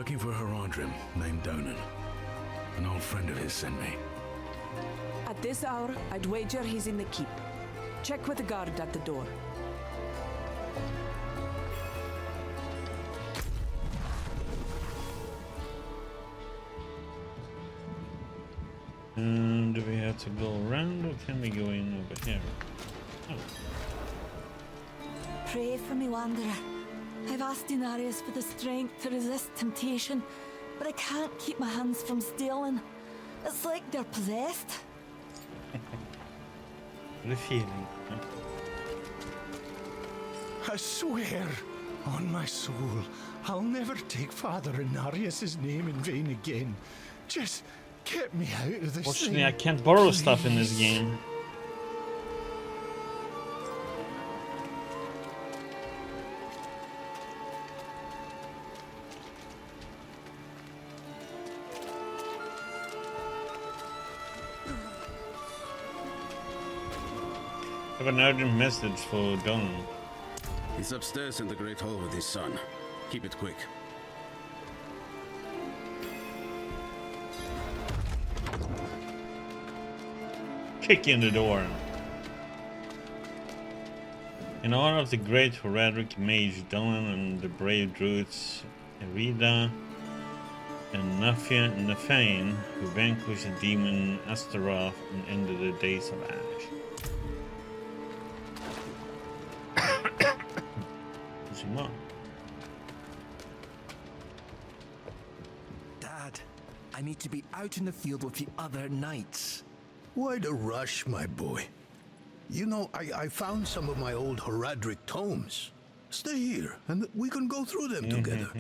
looking for a Haradrim named Donan. An old friend of his sent me. At this hour, I'd wager he's in the keep. Check with the guard at the door. And do we have to go around or can we go in over here? Oh. Pray for me, Wanderer. I've asked Inarius for the strength to resist temptation, but I can't keep my hands from stealing. It's like they're possessed. What a feeling. Huh? I swear, on my soul, I'll never take Father Inarius' name in vain again. Just get me out of this Fortunately, thing, I can't borrow please. stuff in this game. I have an urgent message for Don. He's upstairs in the Great Hall with his son. Keep it quick. Kick in the door. In honor of the great Haradrim mage Donan and the brave druids Erida and Nafane, who vanquished the demon Astaroth and ended the days of Ash. Dad, I need to be out in the field with the other knights. Why the rush, my boy? You know, I found some of my old Haradrim tomes. Stay here, and we can go through them together.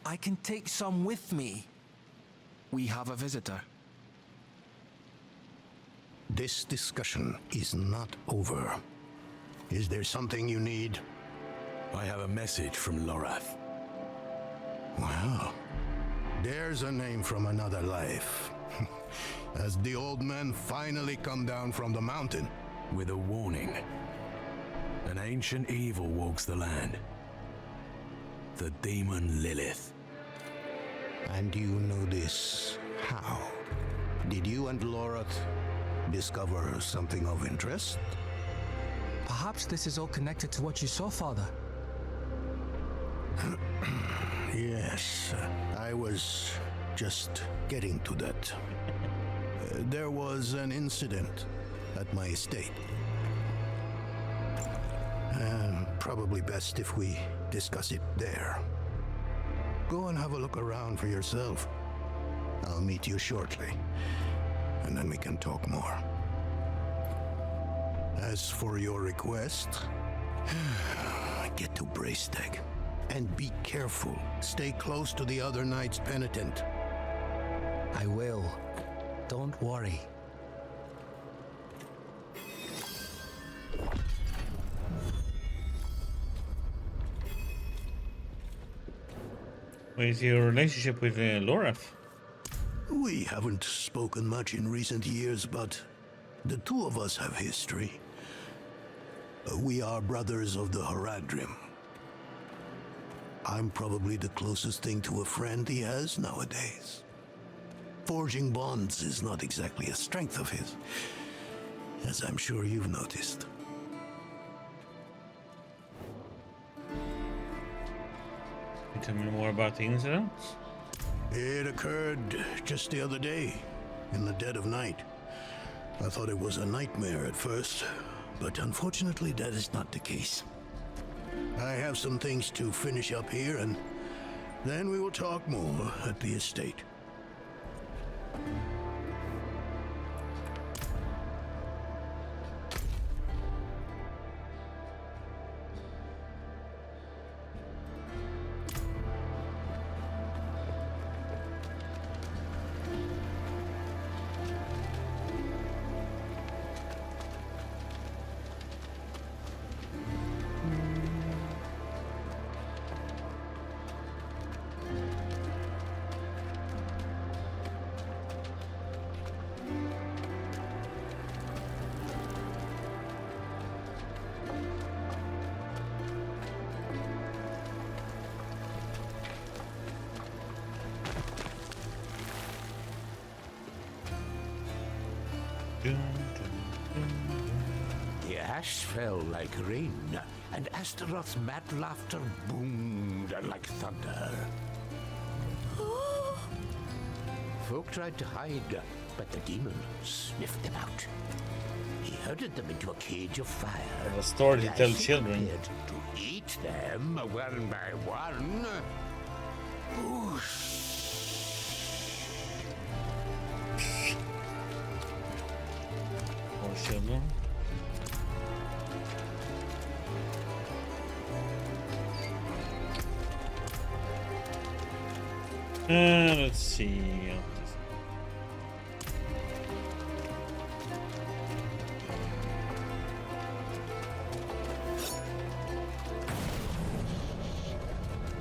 I can take some with me. We have a visitor. This discussion is not over. Is there something you need? I have a message from Lorath. Well, there's a name from another life. Has the old man finally come down from the mountain? With a warning. An ancient evil walks the land. The demon Lilith. And you know this how? Did you and Lorath discover something of interest? Perhaps this is all connected to what you saw, Father. Yes, I was just getting to that. There was an incident at my estate. Probably best if we discuss it there. Go and have a look around for yourself. I'll meet you shortly, and then we can talk more. As for your request, get to Braystag. And be careful. Stay close to the other knight's penitent. I will. Don't worry. What is your relationship with Lorath? We haven't spoken much in recent years, but the two of us have history. We are brothers of the Haradrim. I'm probably the closest thing to a friend he has nowadays. Forging bonds is not exactly a strength of his, as I'm sure you've noticed. Can you tell me more about the incident? It occurred just the other day, in the dead of night. I thought it was a nightmare at first, but unfortunately that is not the case. I have some things to finish up here, and then we will talk more at the estate. The ash fell like rain, and Astaroth's mad laughter boomed like thunder. Folk tried to hide, but the demon sniffed them out. He herded them into a cage of fire. A story to and tell as he children. prepared to eat them one by one. Whoosh. Poor children. Let's see.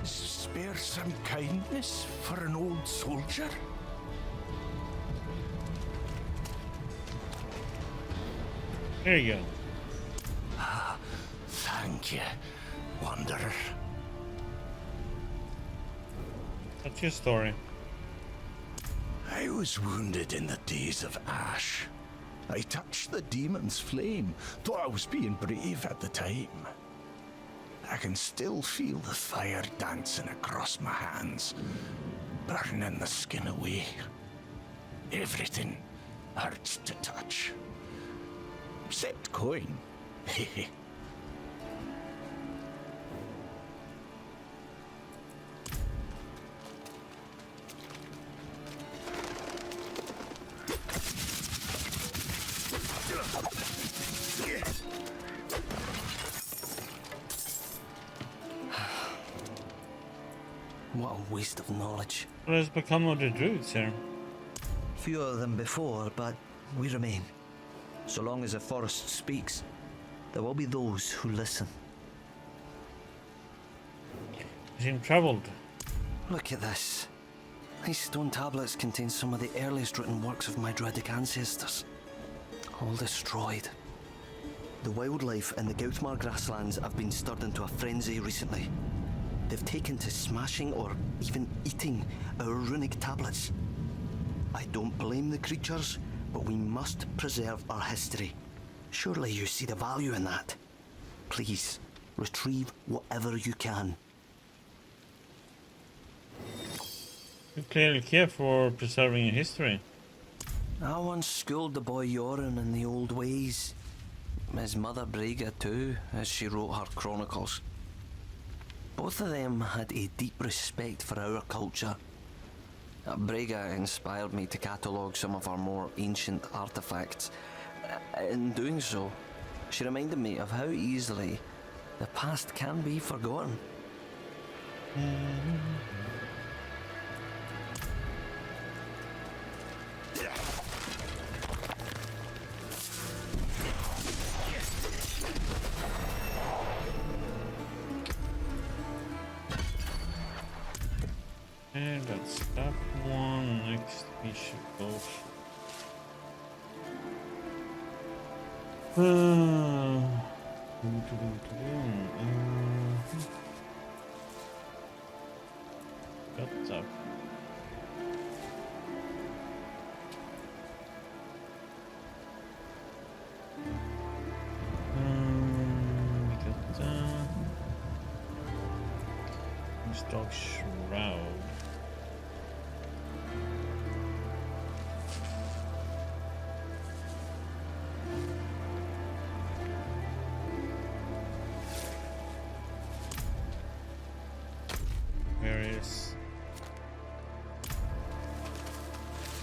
Spare some kindness for an old soldier? There you go. Thank you, wanderer. That's your story. I was wounded in the days of Ash. I touched the demon's flame, thought I was being brave at the time. I can still feel the fire dancing across my hands, burning the skin away. Everything hurts to touch. Except coin. What a waste of knowledge. What has become of the druids here? Fewer than before, but we remain. So long as the forest speaks, there will be those who listen. You seem troubled. Look at this. These stone tablets contain some of the earliest written works of my Druidic ancestors. All destroyed. The wildlife in the Gautmar grasslands have been stirred into a frenzy recently. They've taken to smashing or even eating our runic tablets. I don't blame the creatures, but we must preserve our history. Surely you see the value in that. Please, retrieve whatever you can. You clearly care for preserving your history. I once schooled the boy Yoren in the old ways. His mother Brega too, as she wrote her chronicles. Both of them had a deep respect for our culture. Brega inspired me to catalogue some of our more ancient artifacts. In doing so, she reminded me of how easily the past can be forgotten. And that's that one. Next we should go. What's up? Stock Shroud. Various.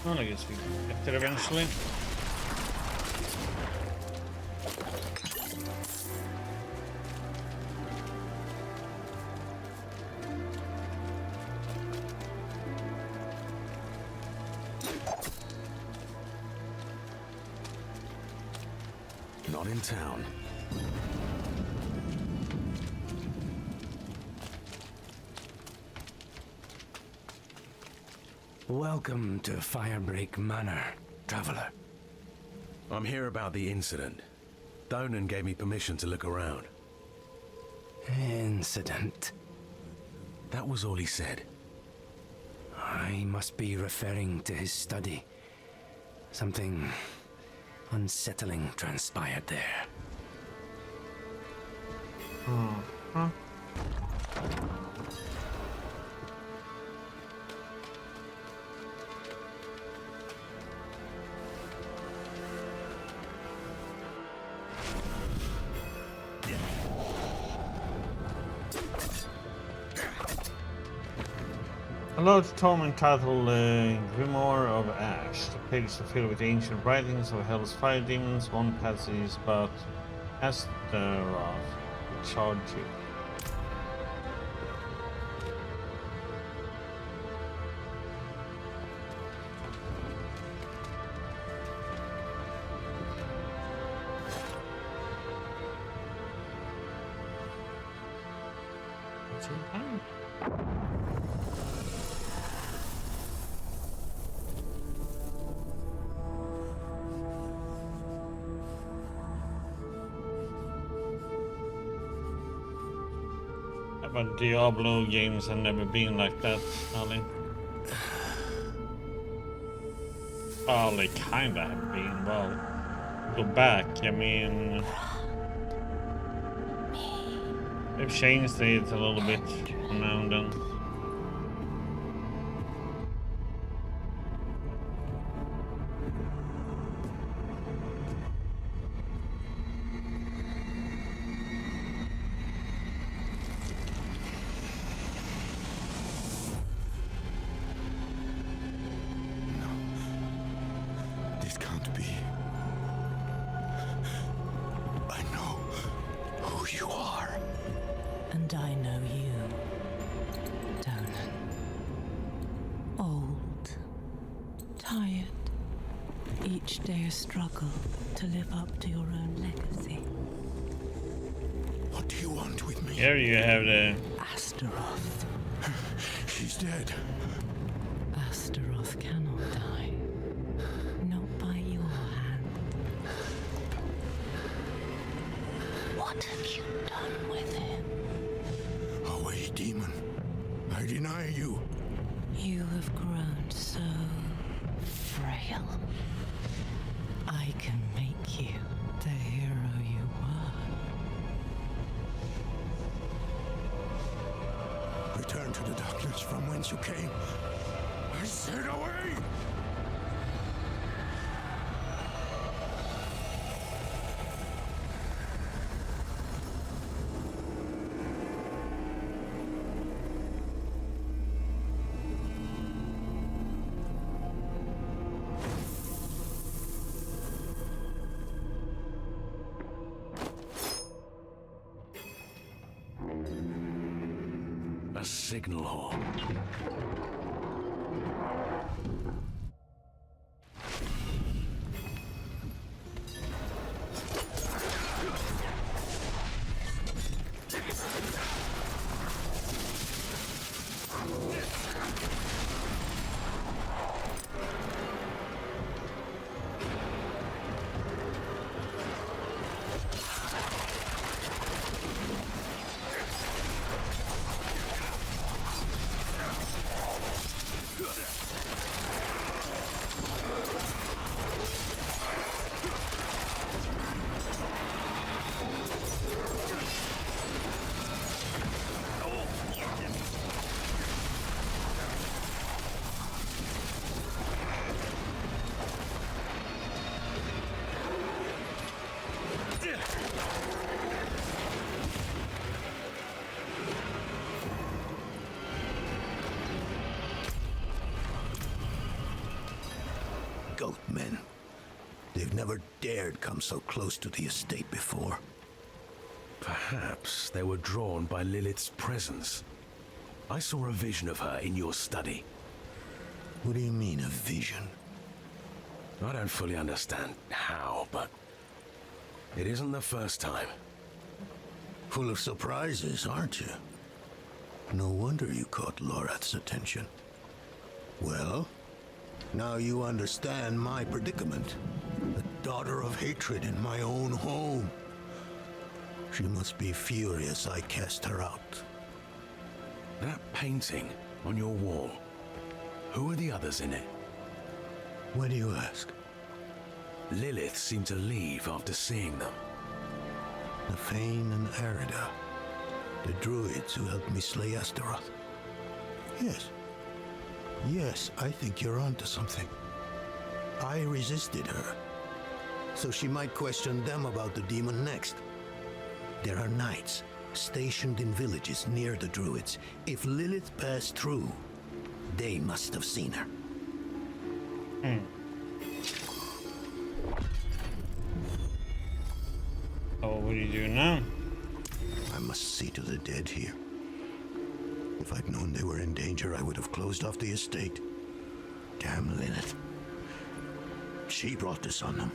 Well, I guess we get it eventually. Not in town. Welcome to Firebreak Manor, traveler. I'm here about the incident. Donan gave me permission to look around. Incident. That was all he said. I must be referring to his study. Something unsettling transpired there. Uh-huh. A large tome entitled Grimoire of Ash. The pages are filled with ancient writings of Hell's fire demons. One passage is about Astaroth, the charge you. What's in time? But Diablo games have never been like that, Ali. Well, they kinda have been. Well, go back, I mean... They've changed it a little bit from now and then. This can't be. I know who you are. And I know you, Dolan. Old, tired, each day a struggle to live up to your own legacy. What do you want with me? Here you have the... Astaroth. She's dead. Astaroth cannot die. Not by your hand. What have you done with him? Away, demon. I deny you. You have grown so frail. I can make you the hero you were. Return to the darkness from whence you came. I said away! A signal hall. Goat men. They've never dared come so close to the estate before. Perhaps they were drawn by Lilith's presence. I saw a vision of her in your study. What do you mean, a vision? I don't fully understand how, but it isn't the first time. Full of surprises, aren't you? No wonder you caught Lorath's attention. Well, now you understand my predicament. The daughter of hatred in my own home. She must be furious I cast her out. That painting on your wall, who are the others in it? Why do you ask? Lilith seemed to leave after seeing them. Nefane and Arida, the druids who helped me slay Astaroth. Yes. Yes, I think you're onto something. I resisted her, so she might question them about the demon next. There are knights stationed in villages near the druids. If Lilith passed through, they must have seen her. Oh, what do you do now? I must see to the dead here. If I'd known they were in danger, I would have closed off the estate. Damn Lilith. She brought this on them.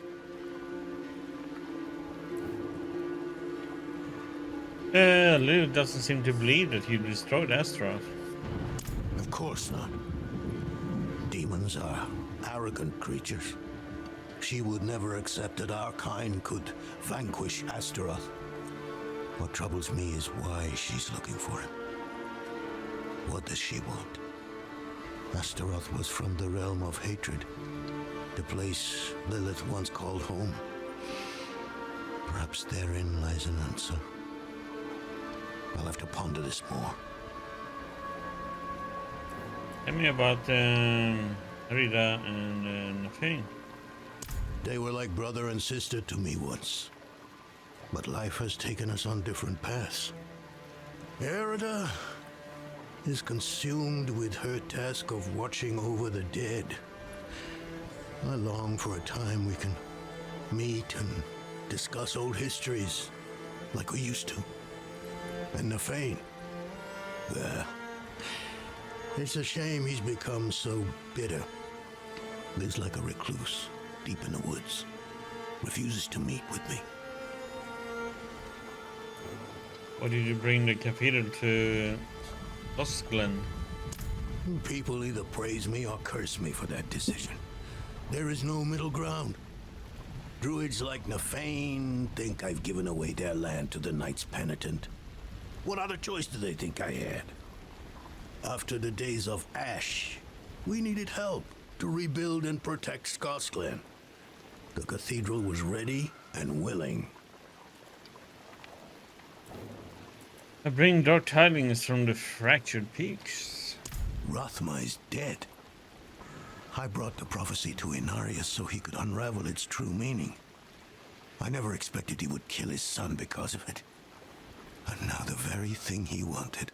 Lilith doesn't seem to believe that you destroyed Astaroth. Of course not. Demons are arrogant creatures. She would never accept that our kind could vanquish Astaroth. What troubles me is why she's looking for him. What does she want? Astaroth was from the realm of hatred, the place Lilith once called home. Perhaps therein lies an answer. I'll have to ponder this more. Tell me about Rita and Nefane. They were like brother and sister to me once. But life has taken us on different paths. Erida is consumed with her task of watching over the dead. I long for a time we can meet and discuss old histories like we used to. And Nefane, well, it's a shame he's become so bitter. Lives like a recluse, deep in the woods. Refuses to meet with me. Why did you bring the cathedral to Glen? People either praise me or curse me for that decision. There is no middle ground. Druids like Nefane think I've given away their land to the Knights Penitent. What other choice do they think I had? After the days of Ash, we needed help to rebuild and protect Scotland. The cathedral was ready and willing. I bring dark tidings from the fractured peaks. Rathma is dead. I brought the prophecy to Inarius so he could unravel its true meaning. I never expected he would kill his son because of it. And now the very thing he wanted,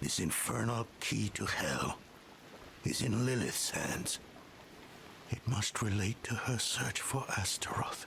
this infernal key to hell, is in Lilith's hands. It must relate to her search for Astaroth.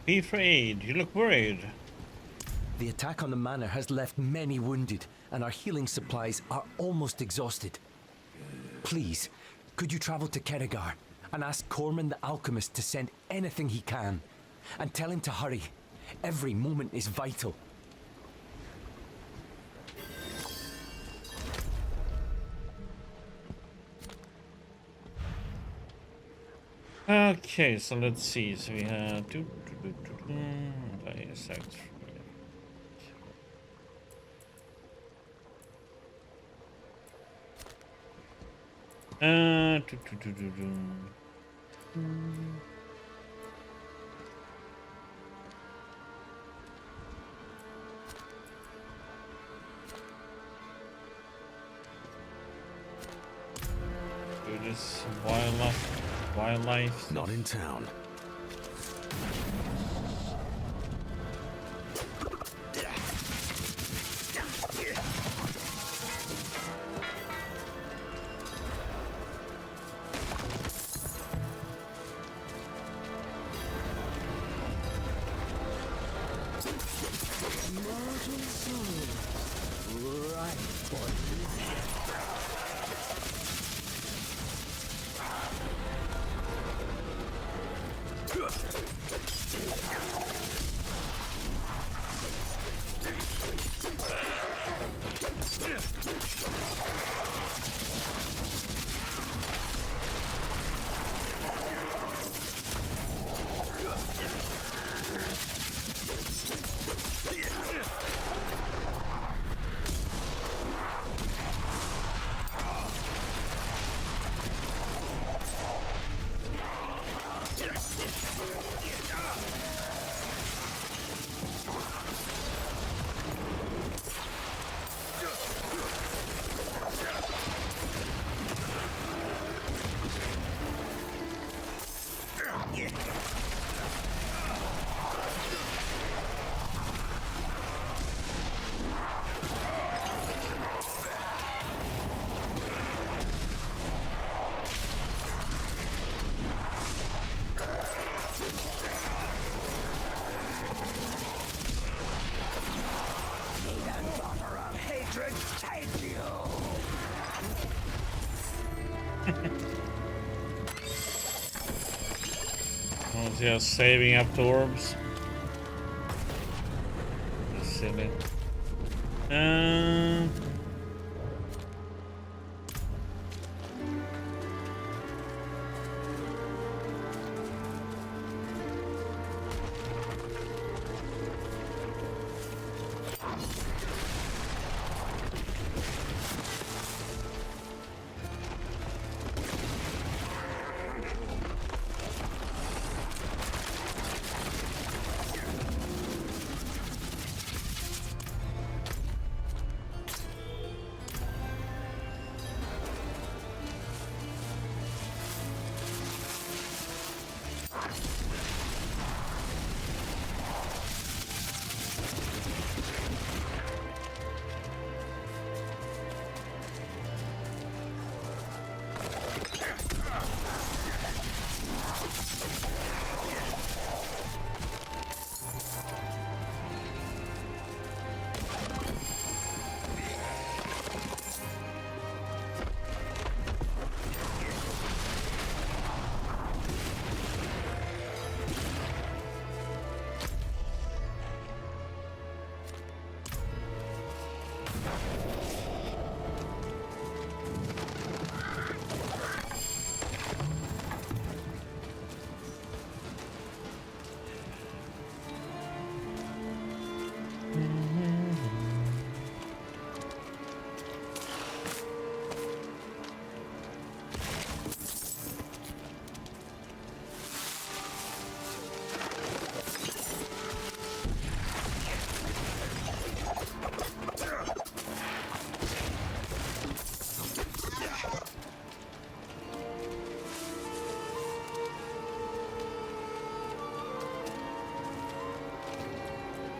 Be afraid, you look worried. The attack on the manor has left many wounded, and our healing supplies are almost exhausted. Please, could you travel to Keregar and ask Corman the alchemist to send anything he can? And tell him to hurry. Every moment is vital. Okay, so let's see. So we have do this wildlife. Not in town. Oh, just saving up the orbs. That's silly.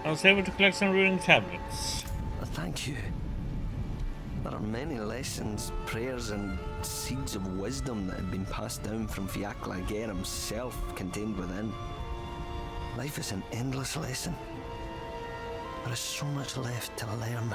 I was able to collect some ruining tablets. Thank you. There are many lessons, prayers, and seeds of wisdom that have been passed down from Fiacla Ger himself contained within. Life is an endless lesson. There is so much left to learn.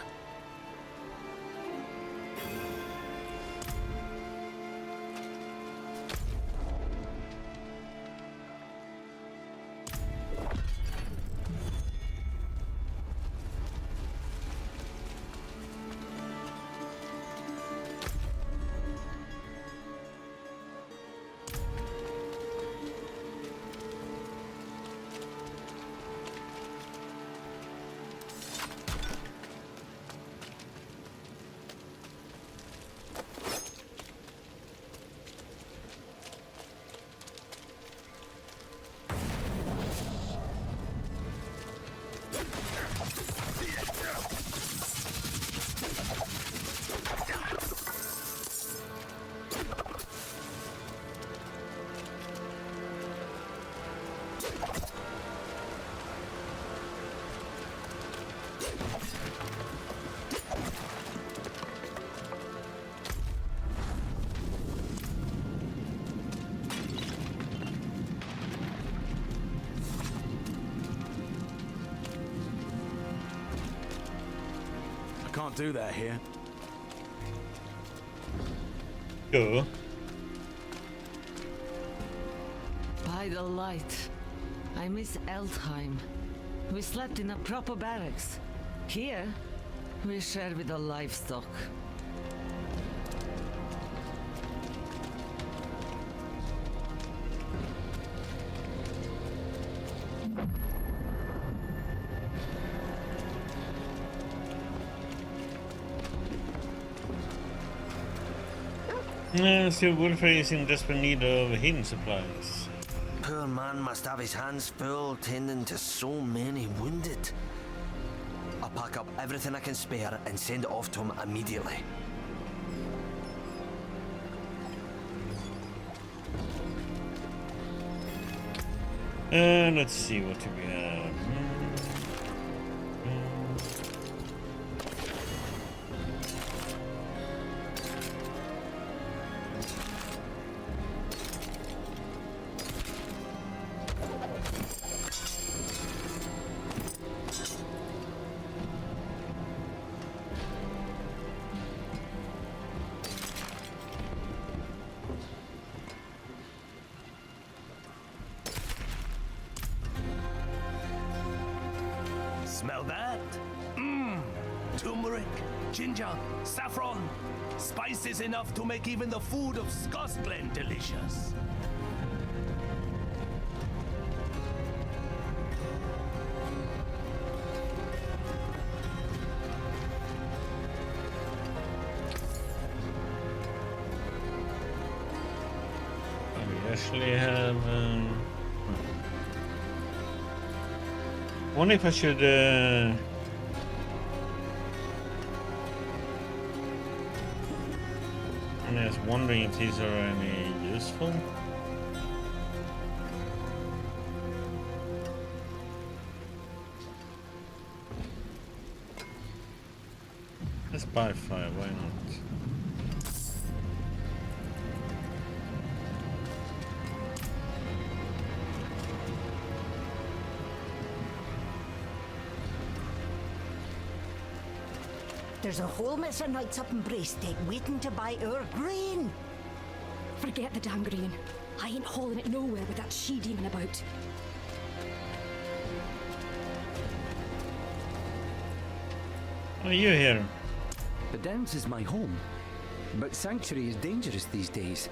Can't do that here. Go. By the light, I miss Eldheim. We slept in a proper barracks. Here, we share with the livestock. Sir Wolfrey is in desperate need of healing supplies. Poor man must have his hands full tending to so many wounded. I'll pack up everything I can spare and send it off to him immediately. Let's see what we have. Smell that? Mmm. Turmeric, ginger, saffron. Spices enough to make even the food of Scotland delicious. We actually have. Wonder if I should. I was wondering if these are any useful. Let's buy 5, why not? There's a whole mess of knights up in Bracedeck waiting to buy our grain. Forget the damn grain. I ain't hauling it nowhere with that she-demon about. What are you here? The Downs is my home, but Sanctuary is dangerous these days.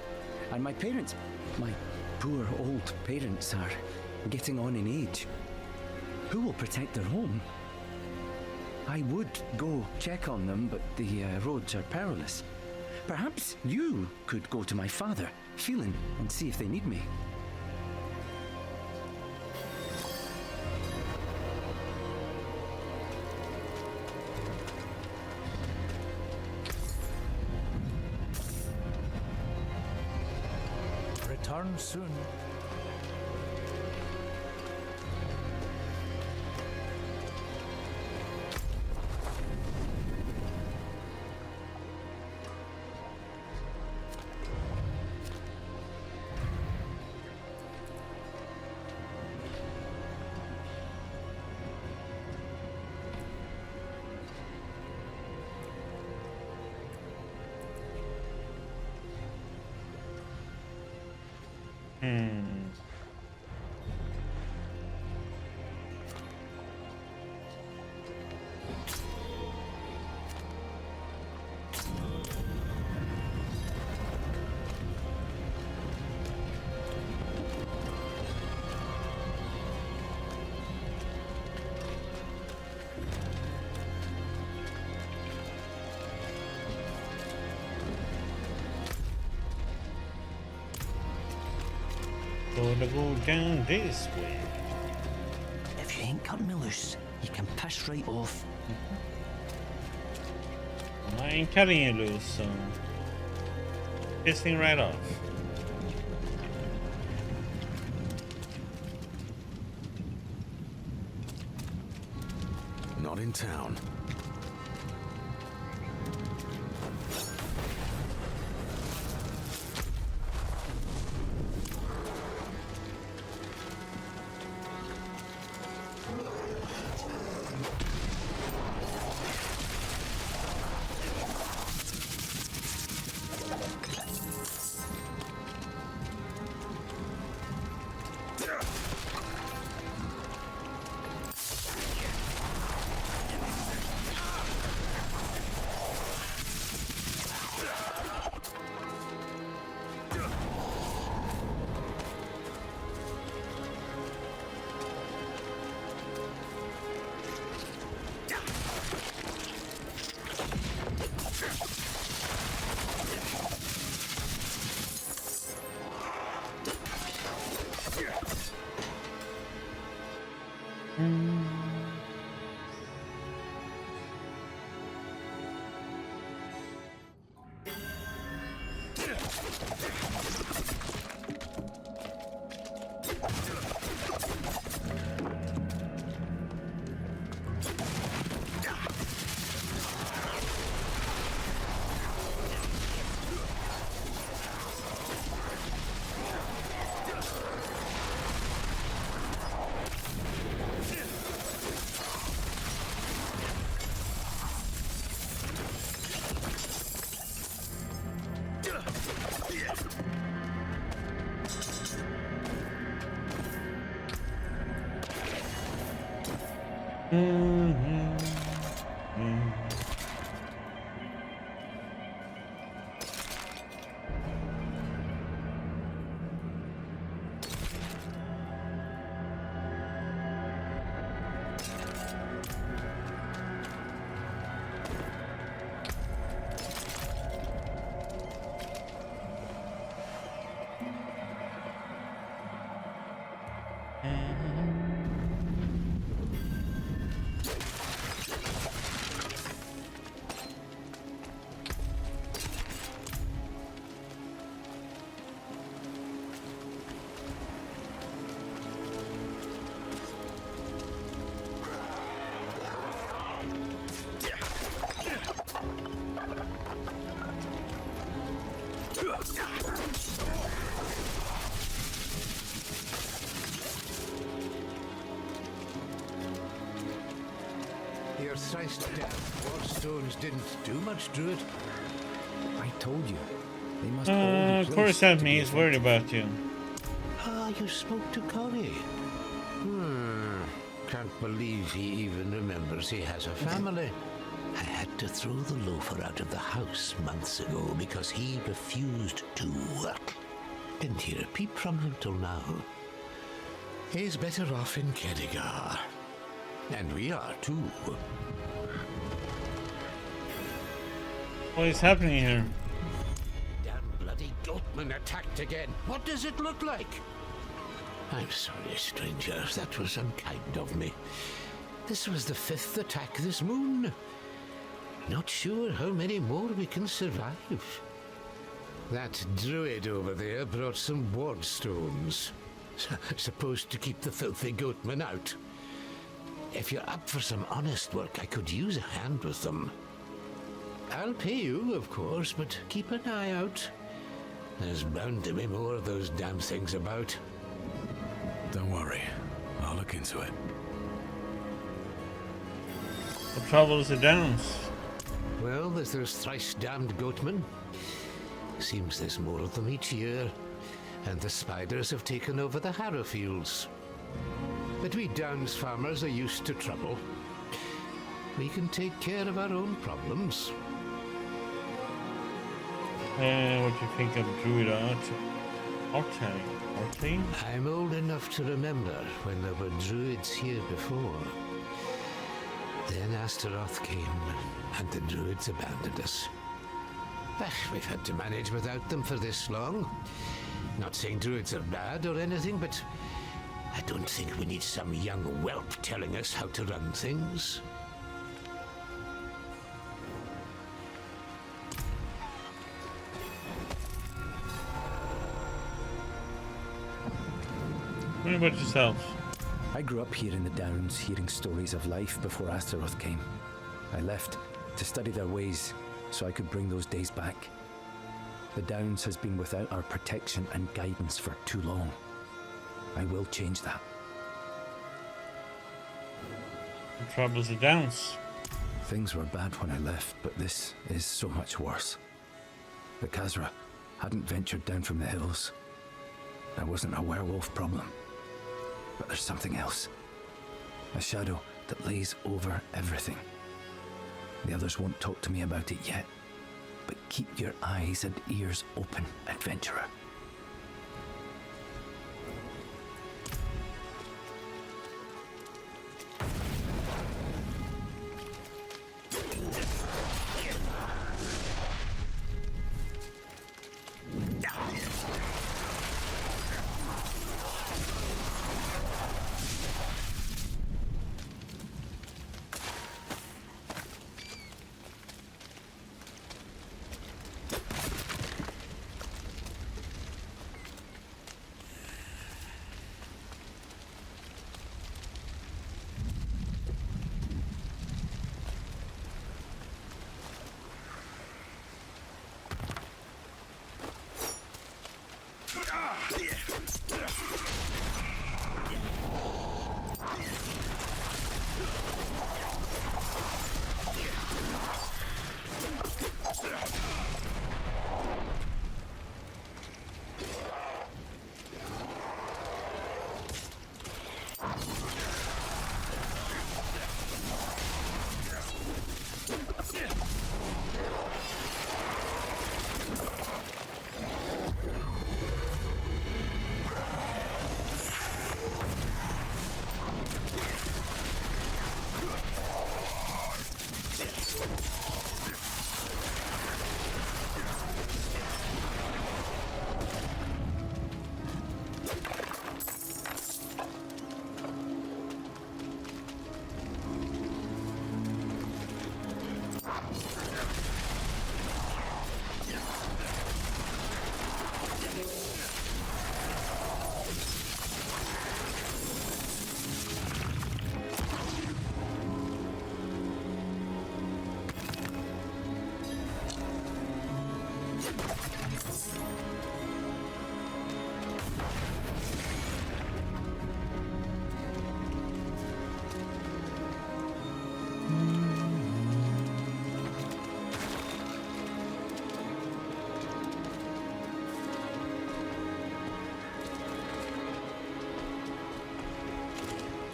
And my parents, my poor old parents, are getting on in age. Who will protect their home? I would go check on them, but the roads are perilous. Perhaps you could go to my father, Phelan, and see if they need me. Return soon. Gonna go down this way. If you ain't cutting me loose, you can piss right off. I ain't cutting you loose, so pissing right off. Not in town. Your thrice dead war stones didn't do much, Druid. I told you. They must all be of course, placed that to be means worried about you. Ah, you spoke to Corey. Can't believe he even remembers he has a family. I had to throw the loafer out of the house months ago because he refused to work. Didn't hear a peep from him till now. He's better off in Kedigar. And we are too. What is happening here? Damn bloody goatman attacked again. What does it look like? I'm sorry, stranger. That was unkind of me. This was the 5th attack this moon. Not sure how many more we can survive. That druid over there brought some ward stones. Supposed to keep the filthy goatman out. If you're up for some honest work, I could use a hand with them. I'll pay you, of course, but keep an eye out. There's bound to be more of those damn things about. Don't worry. I'll look into it. What trouble is the Downs? Well, there's those thrice-damned goatmen. Seems there's more of them each year. And the spiders have taken over the harrow fields. But we Downs farmers are used to trouble. We can take care of our own problems. What do you think of Druid Orte? I'm old enough to remember when there were druids here before. Then Astaroth came, and the druids abandoned us. We've had to manage without them for this long. Not saying druids are bad or anything, but I don't think we need some young whelp telling us how to run things. What about yourself? I grew up here in the Downs, hearing stories of life before Astaroth came. I left to study their ways so I could bring those days back. The Downs has been without our protection and guidance for too long. I will change that. What troubles the Downs? Things were bad when I left, but this is so much worse. The Khazra hadn't ventured down from the hills. There wasn't a werewolf problem. But there's something else. A shadow that lays over everything. The others won't talk to me about it yet. But keep your eyes and ears open, adventurer.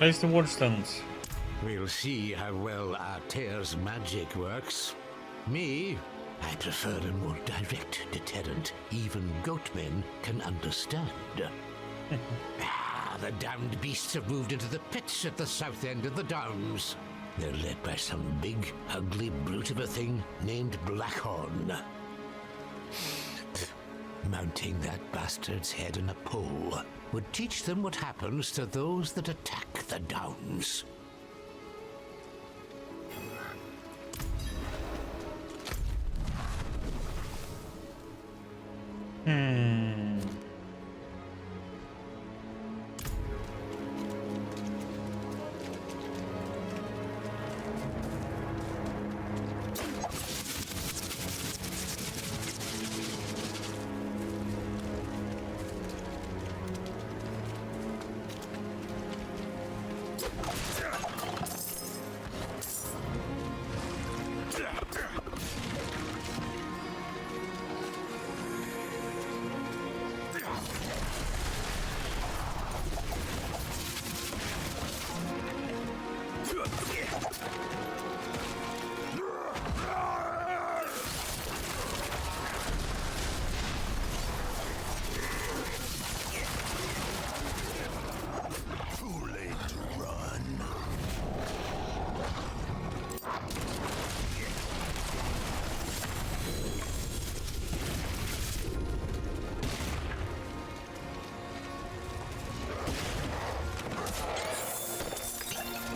Place the wardstones. We'll see how well Artair's magic works. Me, I prefer a more direct deterrent even goatmen can understand. The damned beasts have moved into the pits at the south end of the Downs. They're led by some big, ugly brute of a thing named Blackhorn. Mounting that bastard's head on a pole would teach them what happens to those that attack the Downs.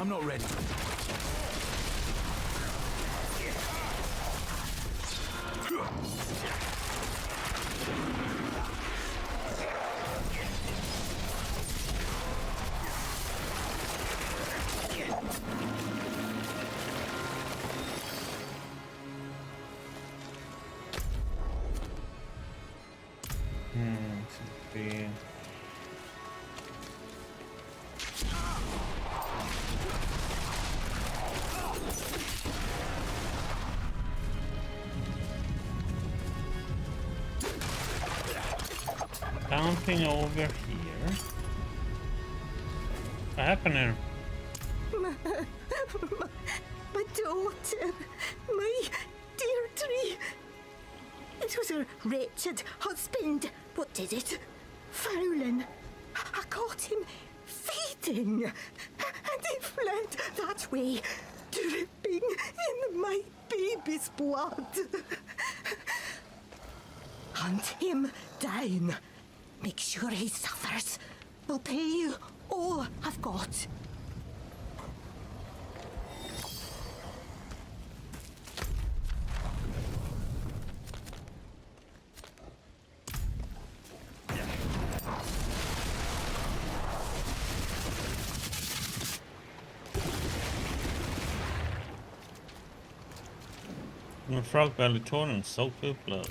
I'm not ready. Should be... Something over here. What happened here? My daughter, my Deirdre. It was her wretched husband what did it. Fowling. I caught him feeding, and he fled that way, dripping in my baby's blood. Hunt him down. Make sure he suffers. I'll pay you all I've got. A frog belly torn and soaked with blood.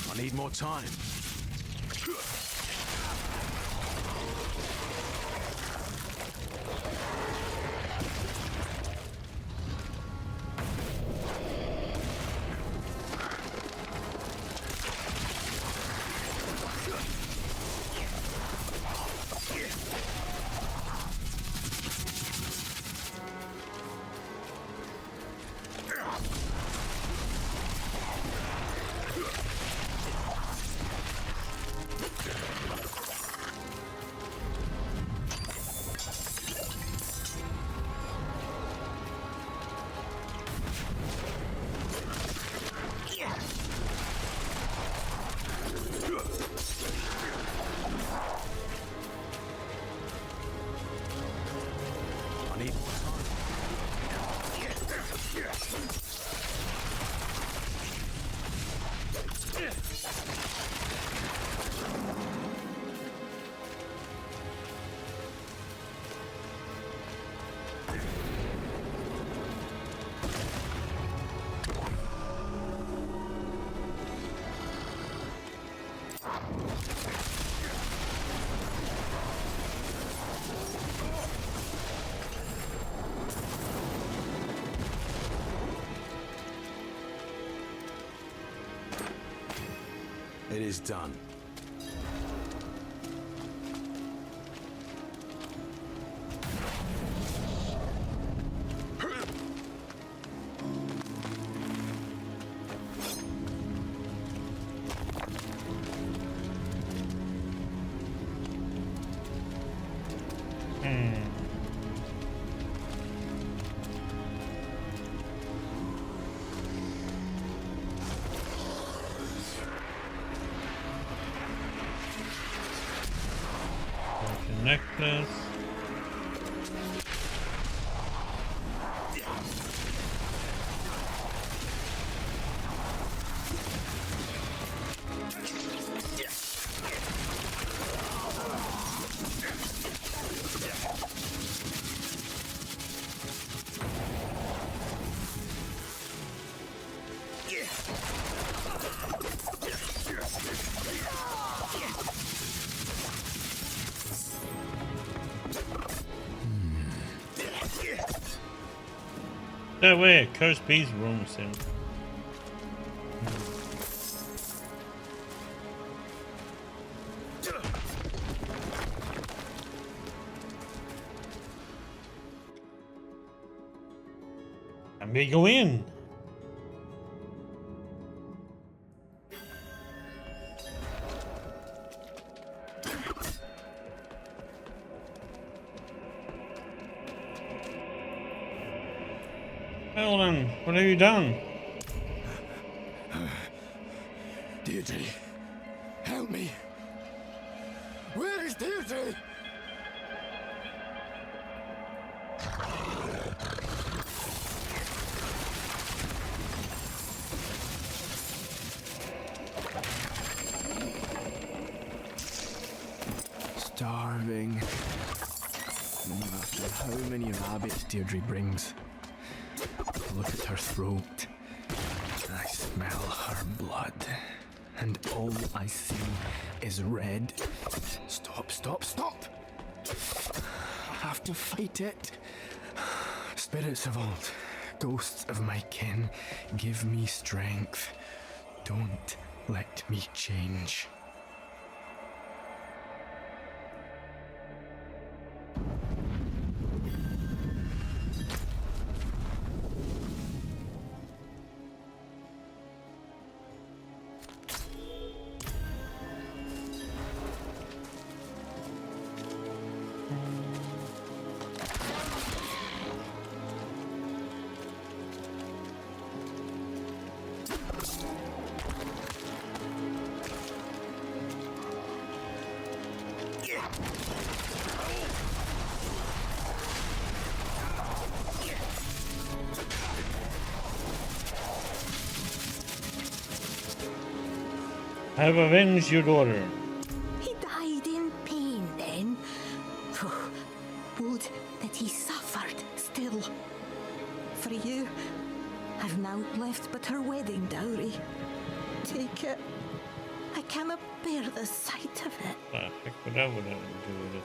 I need more time. It is done. Necklace. That way, cursed beast roams in. And we go in. Eldon, what have you done? Deirdre, help me. Where is Deirdre? Starving. After how many rabbits Deirdre brings. Look at her throat. I smell her blood. And all I see is red. Stop, stop, stop! I have to fight it. Spirits of old, ghosts of my kin, give me strength. Don't let me change. I have avenged your daughter. He died in pain then. Would that he suffered still. For you, I've now left but her wedding dowry. Take it. I cannot bear the sight of it. What the heck would I do with it?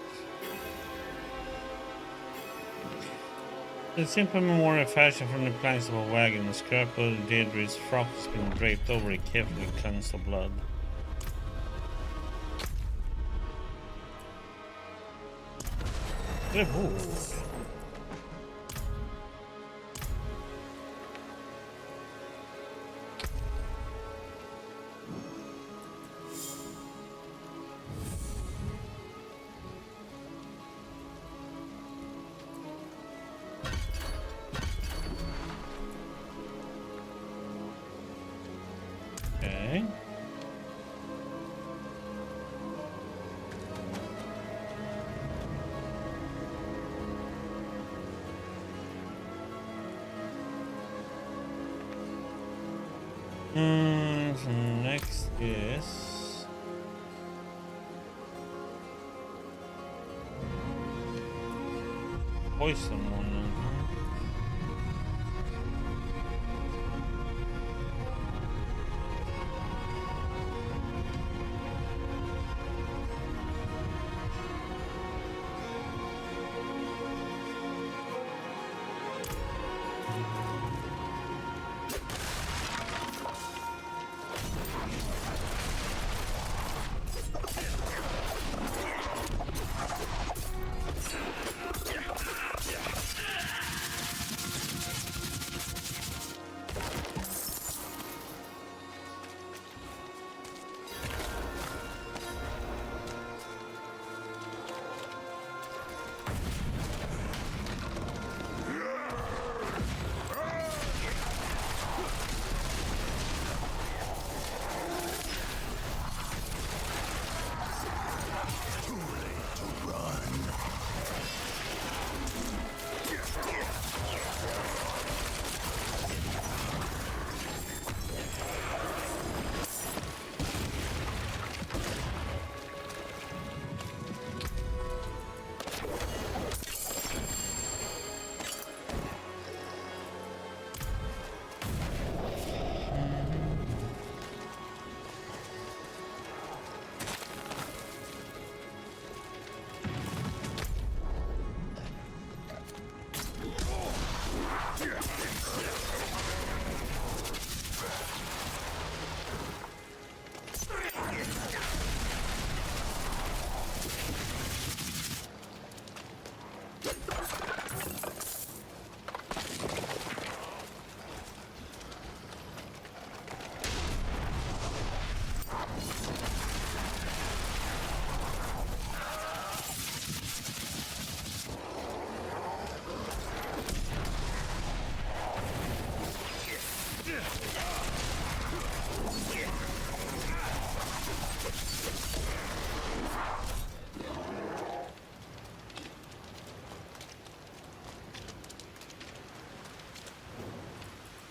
The simple memorial fashioned from the planks of a wagon, a scrap of Deirdre's frock has been draped over it, carefully cleansed of blood. Good move. Okay. So next is poison one.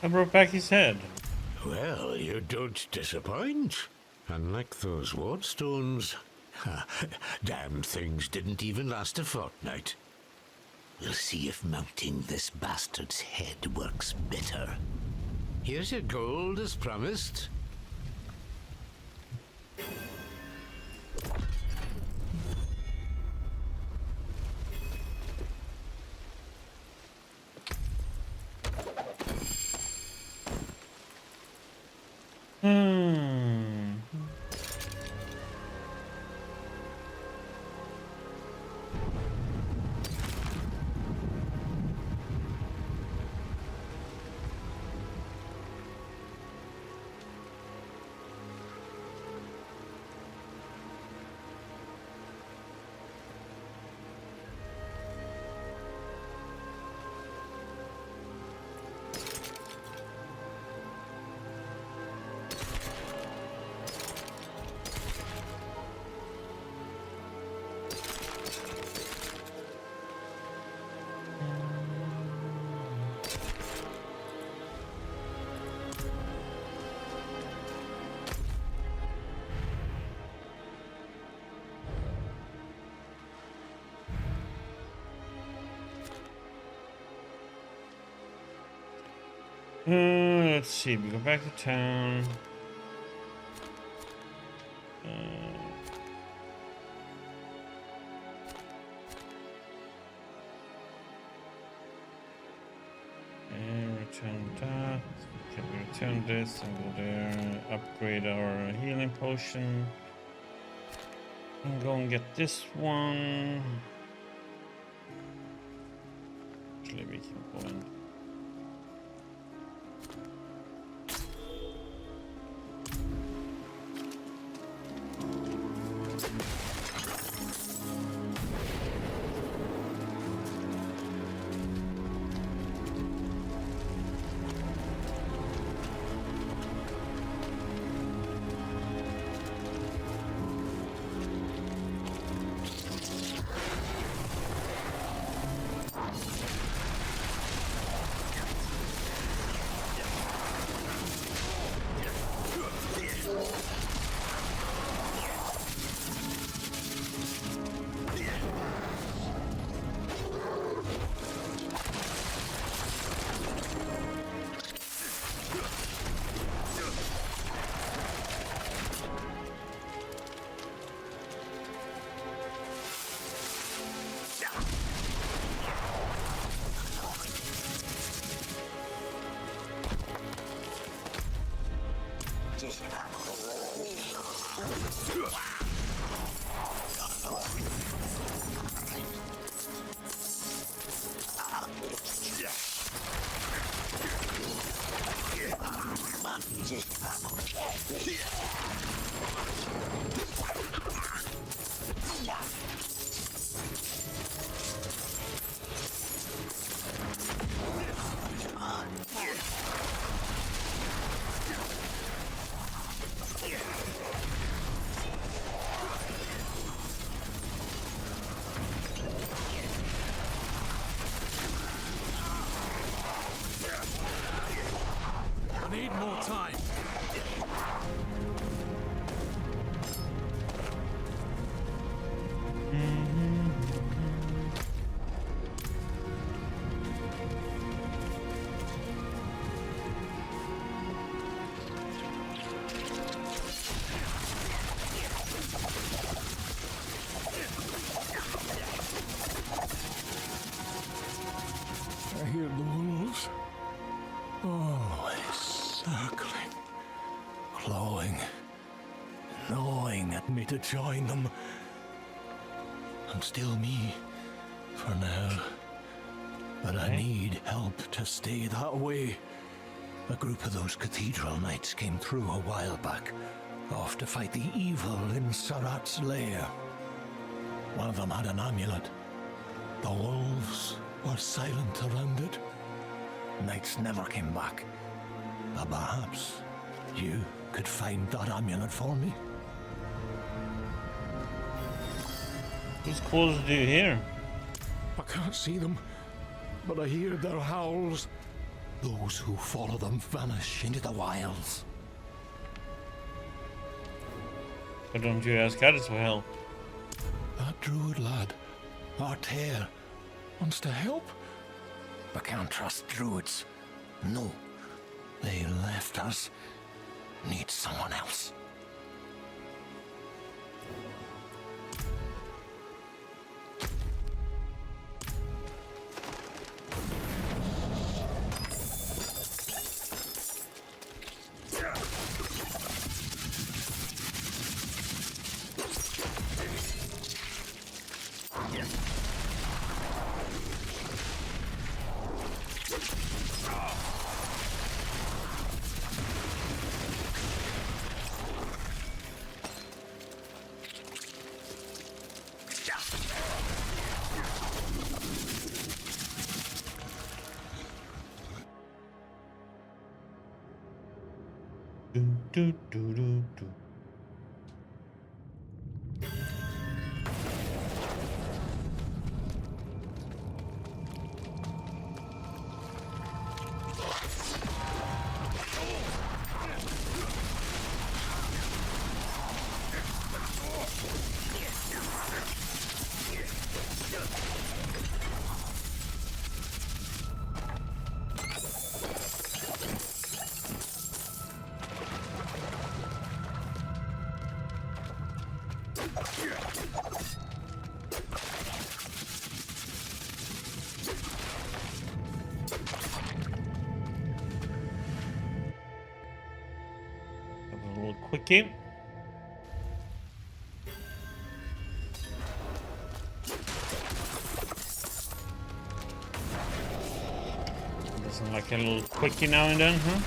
I brought back his head. Well, you don't disappoint. Unlike those wardstones. Damn things didn't even last a fortnight. We'll see if mounting this bastard's head works better. Here's your gold as promised. Let's see, we go back to town. And return that. Okay, we return this and go there. Upgrade our healing potion. And go and get this one. Actually, we can go in. Need more time. I hear the wolves. Always circling, clawing, gnawing at me to join them. I'm still me, for now. But I need help to stay that way. A group of those cathedral knights came through a while back, off to fight the evil in Sarat's lair. One of them had an amulet. The wolves were silent around it. Knights never came back. But perhaps you could find that amulet for me. Whose calls do you hear? I can't see them, but I hear their howls. Those who follow them vanish into the wilds. But don't you ask others for help? That druid lad, Artair, wants to help, but can't trust druids. No, they left us. Need someone else. Do, do, do, do. A little quickie. Doesn't like a little quickie now and then, huh?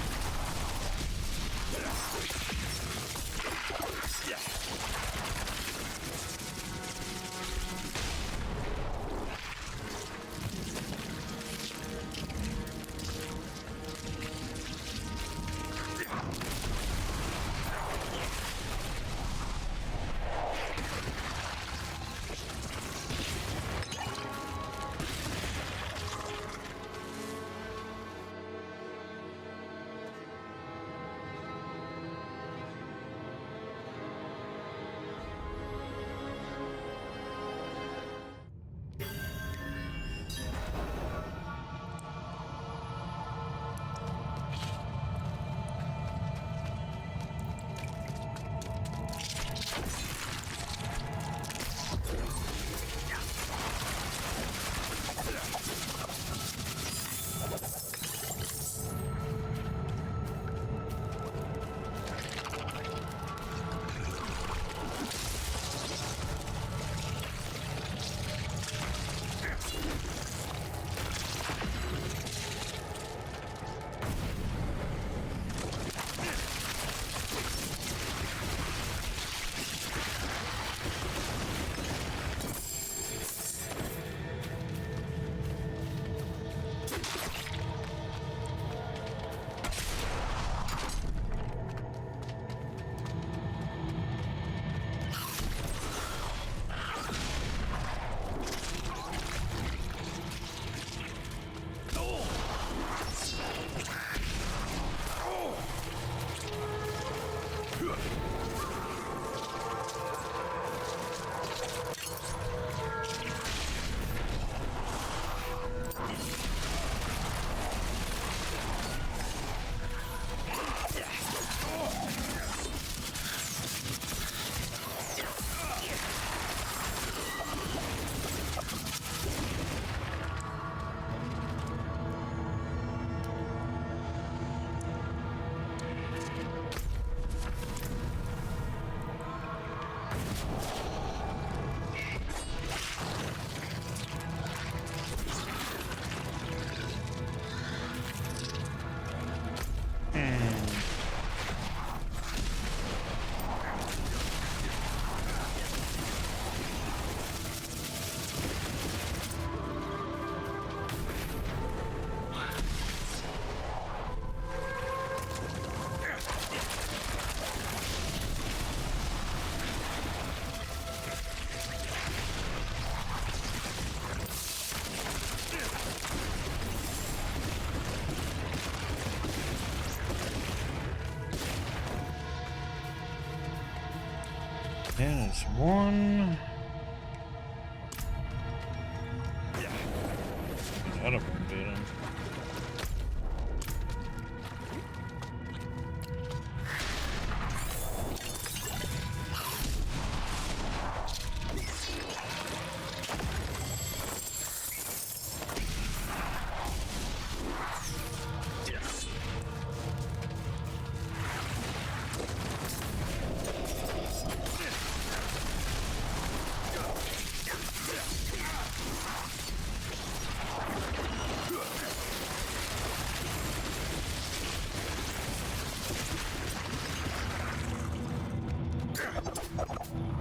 There's one. Shut up, Peter.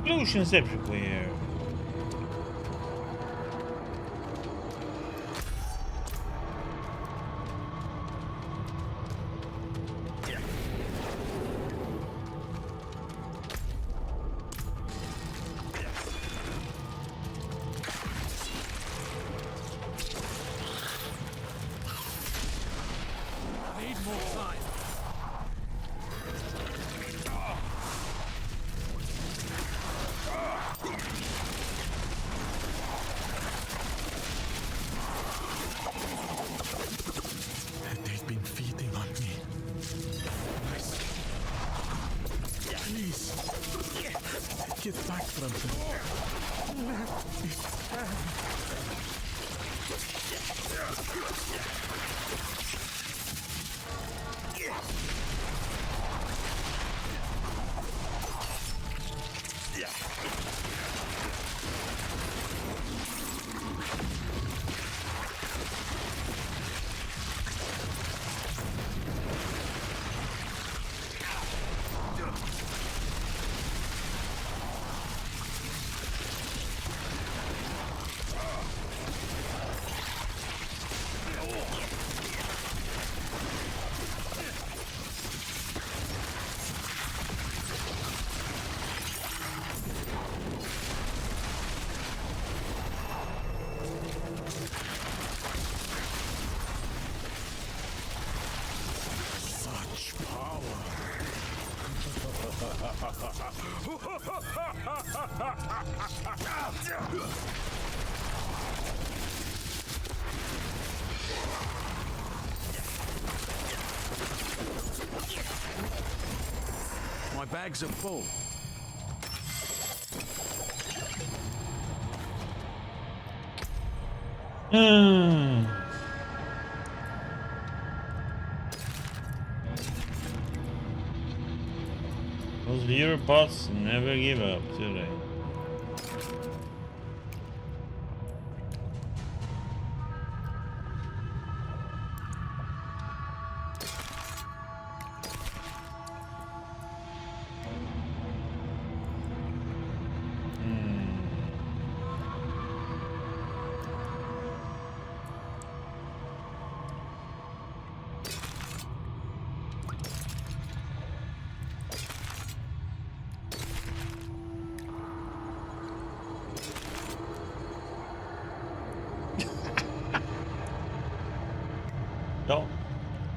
Illusions everywhere. Need more time. They've been feeding on me. Please, get back from them. Such power. My bags are full. Those viewer bots never give up, do they?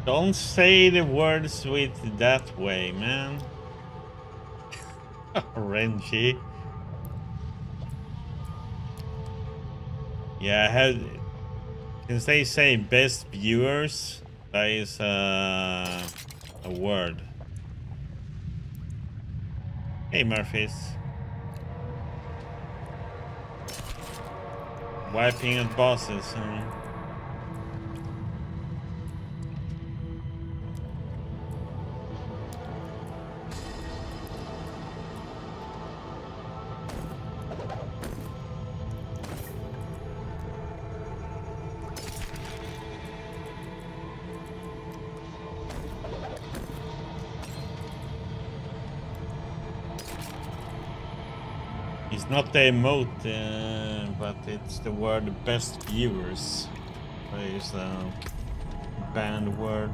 Don't say the words with that way, man. Renji. Yeah, I had. Since they say best viewers, that is a word. Hey, Murphys. Wiping at bosses, huh? It's not the emote, but it's the word best viewers. It's a banned word.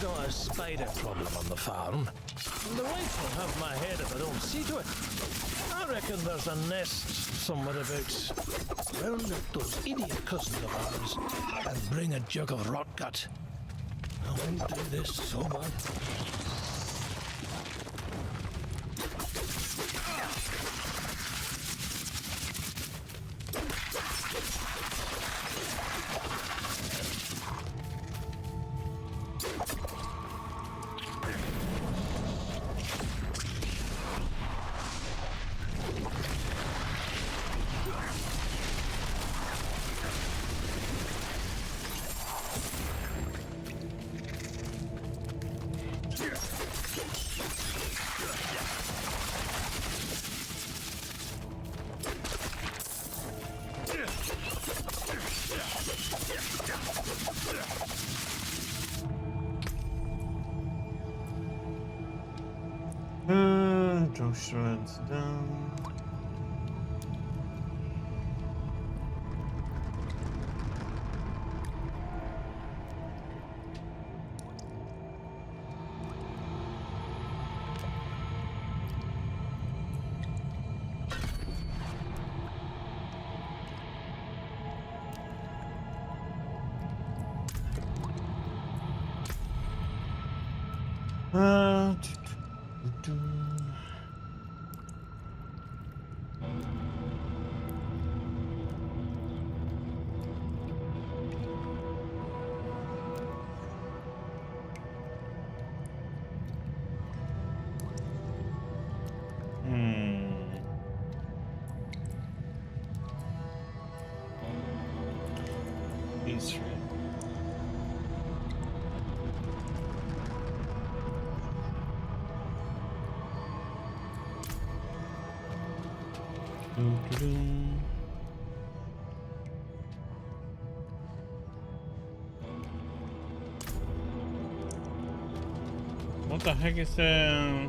got a spider problem on the farm. And the wife will have my head if I don't see to it. I reckon there's a nest somewhere about. Round up those idiot cousins of ours and bring a jug of rot gut. I won't do this so bad. Draw shreds down. These three. What the heck is the...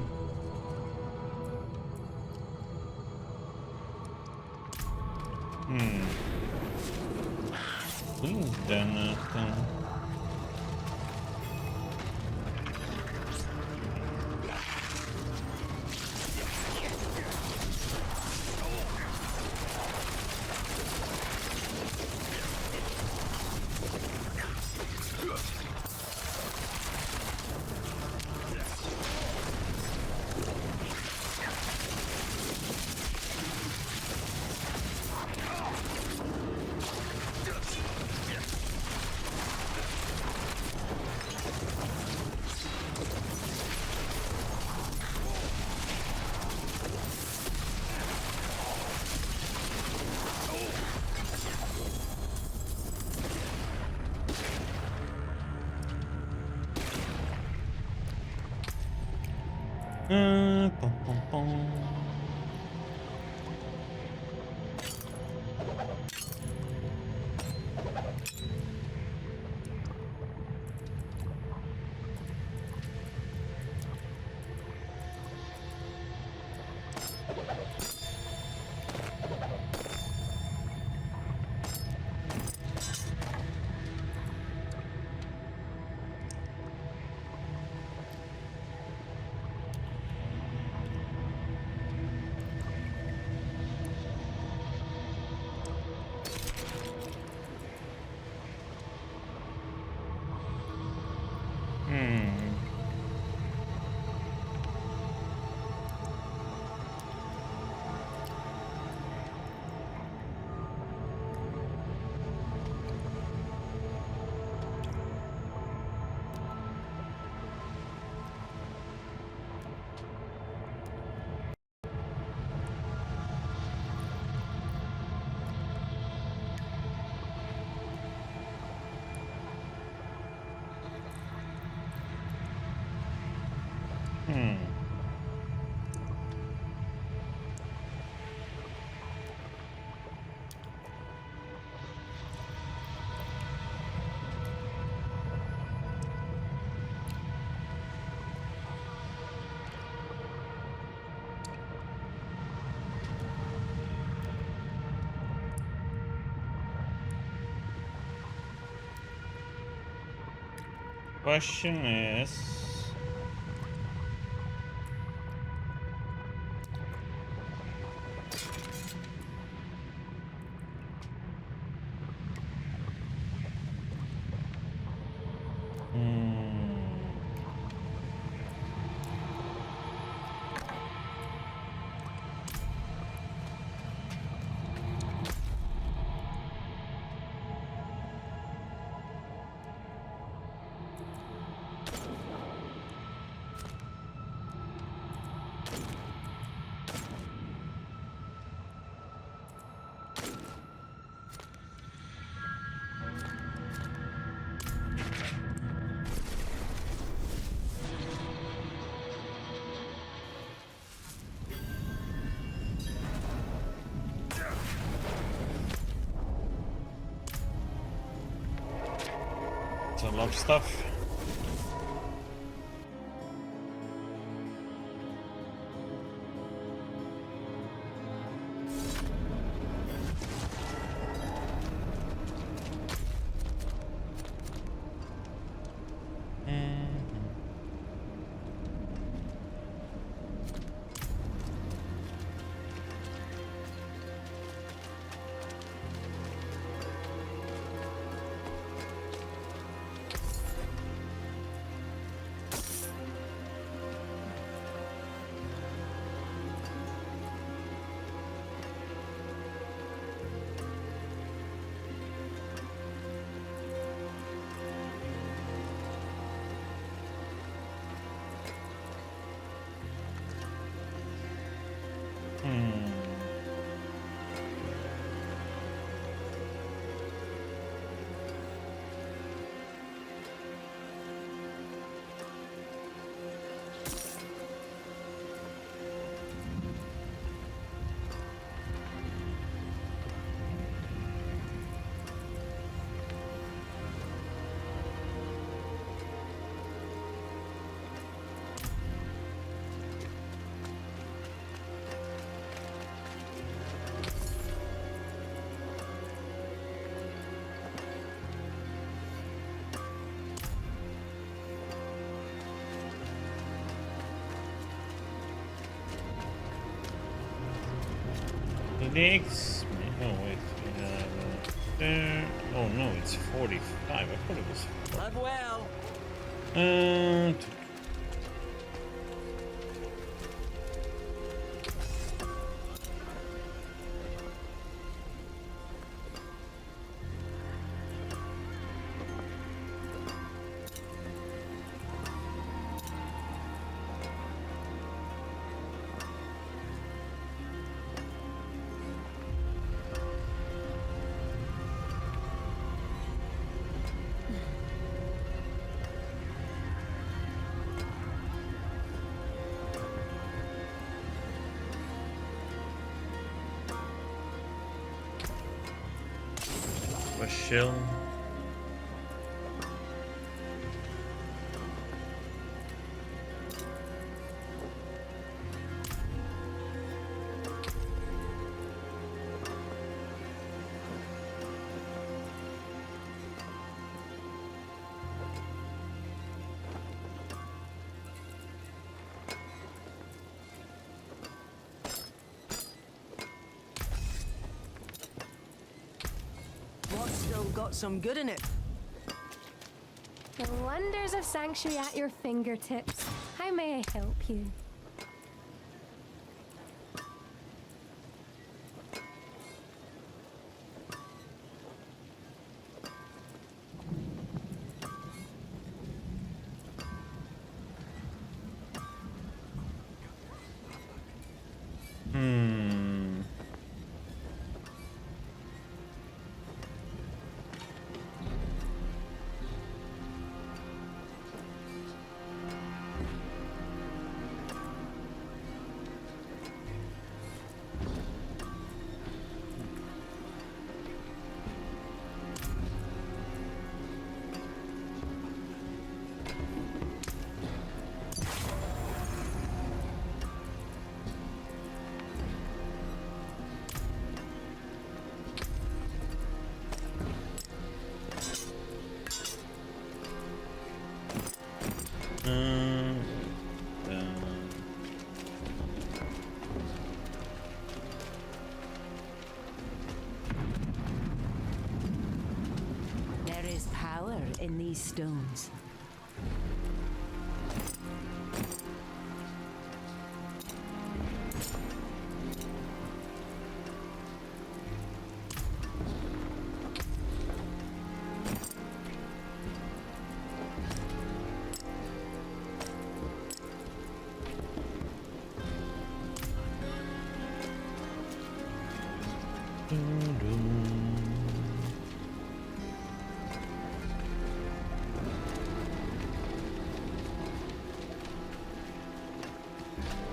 Wings done that. Pom, pom, pom. Question is, it's a lot of stuff. Next, oh wait, oh no, it's 45. I thought it was 40. Love well. A shell. Got some good in it. The wonders of Sanctuary at your fingertips. How may I help you? in these stones.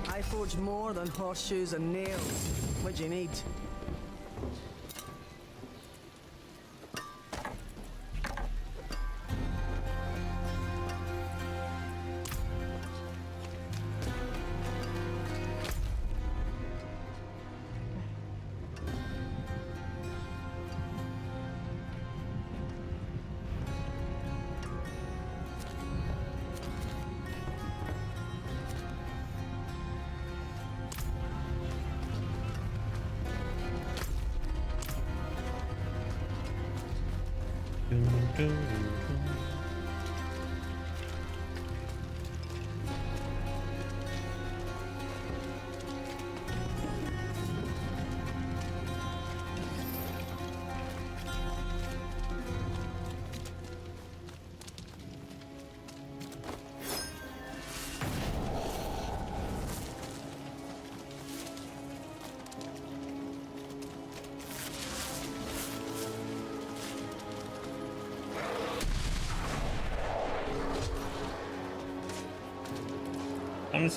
I forged more than horseshoes and nails. What'd you need?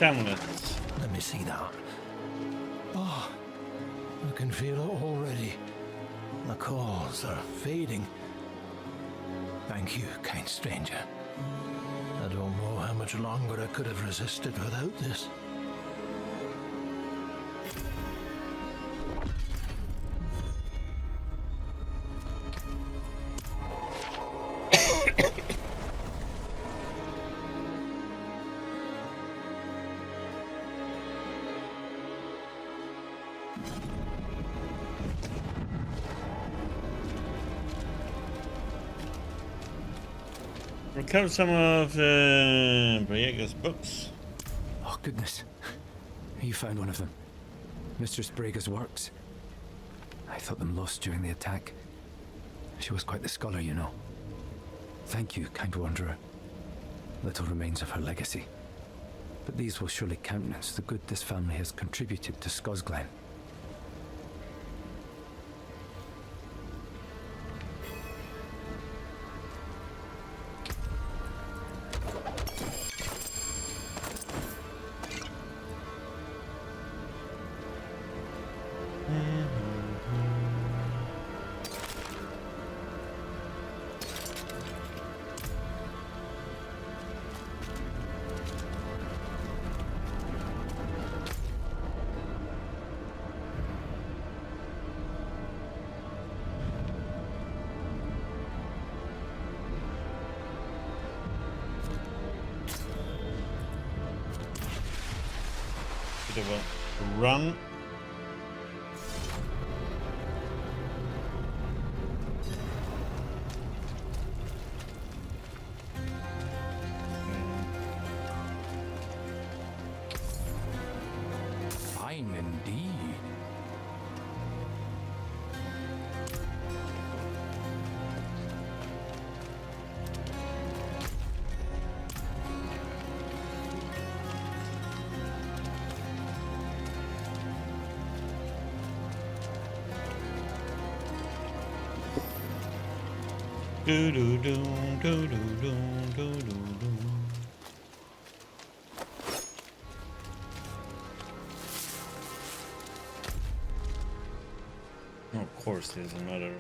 Amulets. Let me see that. Oh, I can feel it already. The calls are fading. Thank you, kind stranger. I don't know how much longer I could have resisted without this. Recover some of Briega's books. Oh, goodness. You found one of them. Mistress Brega's works. I thought them lost during the attack. She was quite the scholar, you know. Thank you, kind wanderer. Little remains of her legacy. But these will surely countenance the good this family has contributed to Scosglen. Bit of a run. Fine indeed. Do do do do do do do do do. Of course, there's another.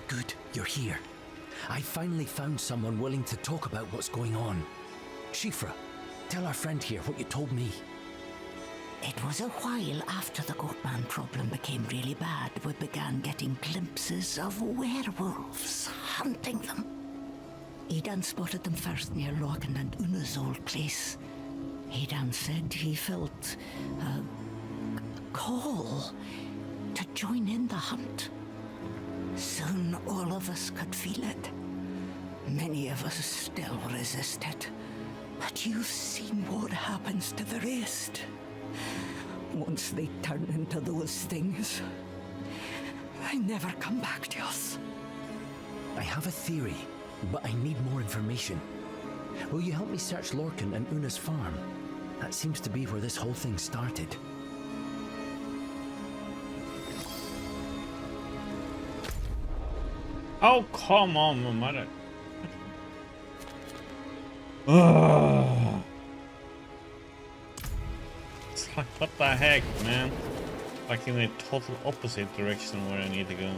Good, you're here. I finally found someone willing to talk about what's going on. Shifra, tell our friend here what you told me. It was a while after the Goatman problem became really bad, we began getting glimpses of werewolves hunting them. Edan spotted them first near Lorcan and Una's old place. Edan said he felt a call to join in the hunt. Soon all of us could feel it. Many of us still resisted. But you've seen what happens to the rest. Once they turn into those things, they never come back to us. I have a theory, but I need more information. Will you help me search Lorcan and Una's farm? That seems to be where this whole thing started. Oh, come on, my mother. Ugh. It's like, what the heck, man? Like in the total opposite direction where I need to go.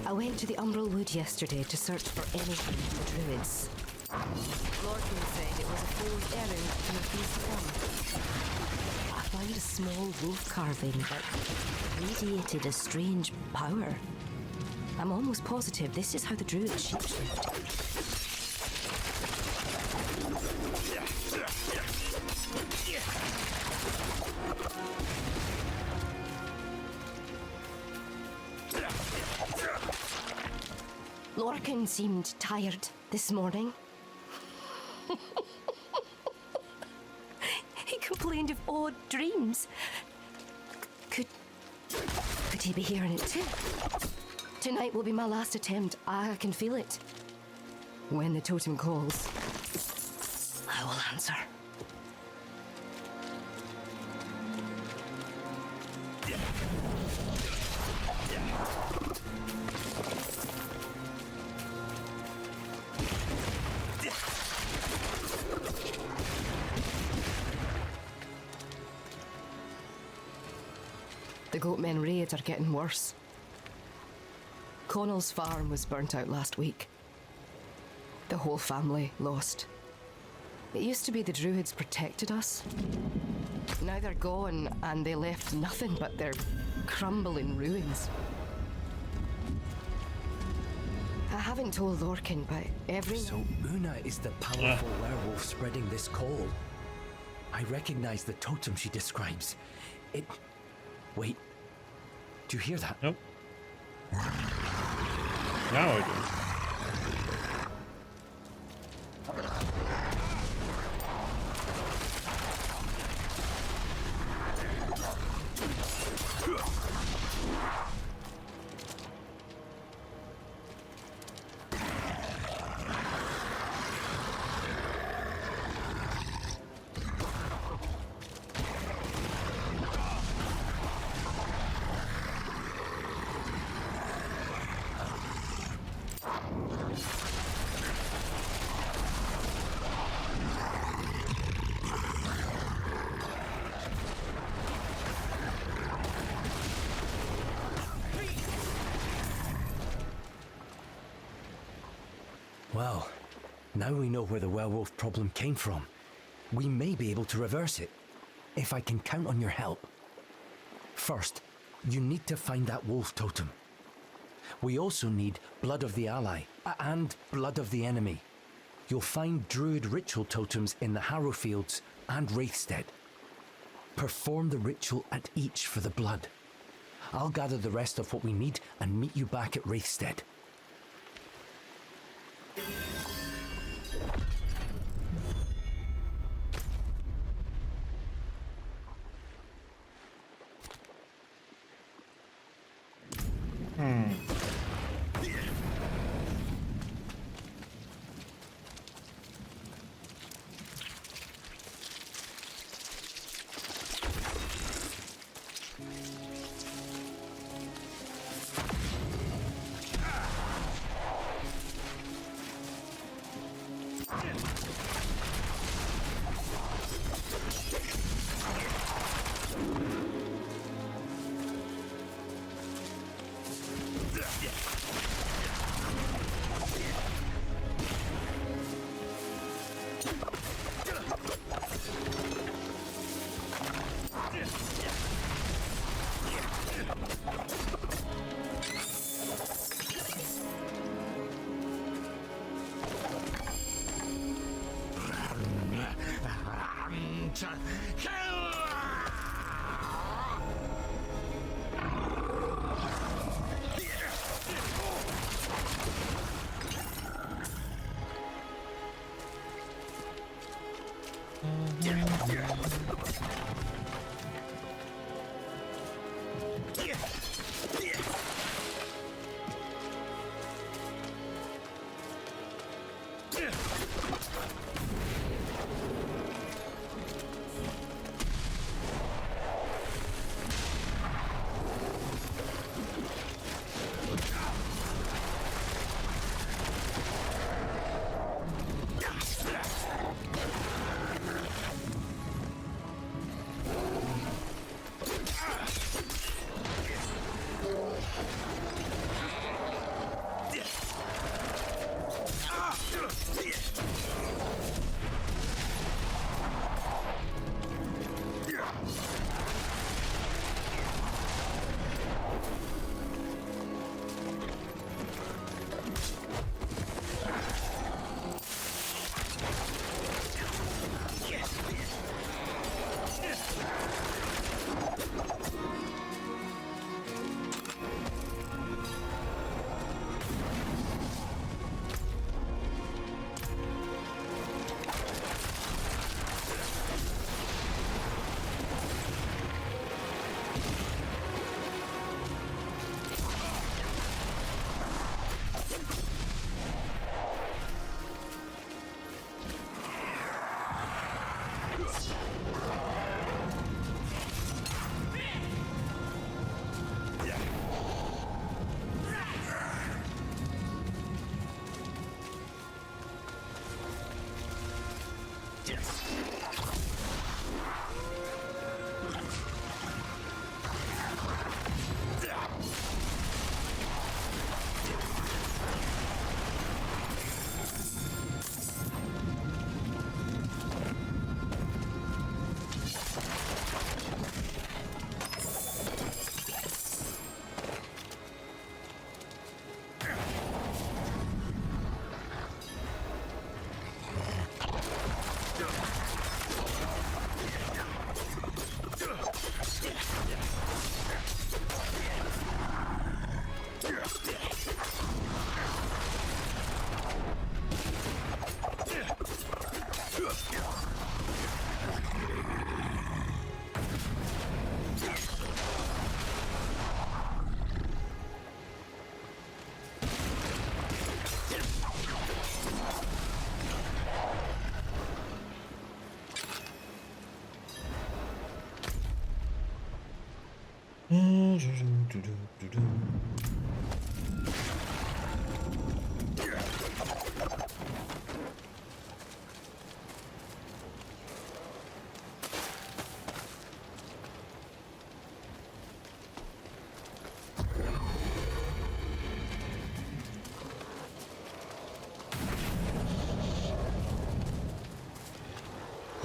I went to the Umbral Wood yesterday to search for anything in the Druids. Lorcan said it was a fool's errand to refuse to come. I found a small wolf carving that radiated a strange power. I'm almost positive this is how the Druids shapeshift. Lorcan seemed tired this morning. He complained of odd dreams. Could he be hearing it too? Tonight will be my last attempt. I can feel it. When the totem calls, I will answer. The Goatmen raids are getting worse. Connell's farm was burnt out last week. The whole family lost. It used to be the Druids protected us. Now they're gone and they left nothing but their crumbling ruins. I haven't told Lorcan, but everyone... So Una is the powerful werewolf spreading this call. I recognize the totem she describes. It... Wait. Do you hear that? Nope. Now I do. Well, now we know where the werewolf problem came from. We may be able to reverse it, if I can count on your help. First, you need to find that wolf totem. We also need blood of the ally, and blood of the enemy. You'll find druid ritual totems in the Harrowfields and Wraithstead. Perform the ritual at each for the blood. I'll gather the rest of what we need and meet you back at Wraithstead.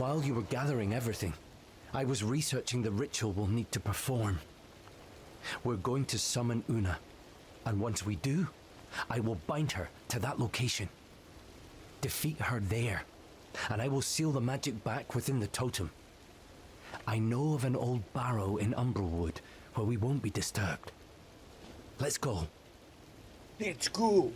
While you were gathering everything, I was researching the ritual we'll need to perform. We're going to summon Una, and once we do, I will bind her to that location. Defeat her there, and I will seal the magic back within the totem. I know of an old barrow in Umbrewood where we won't be disturbed. Let's go. Let's go.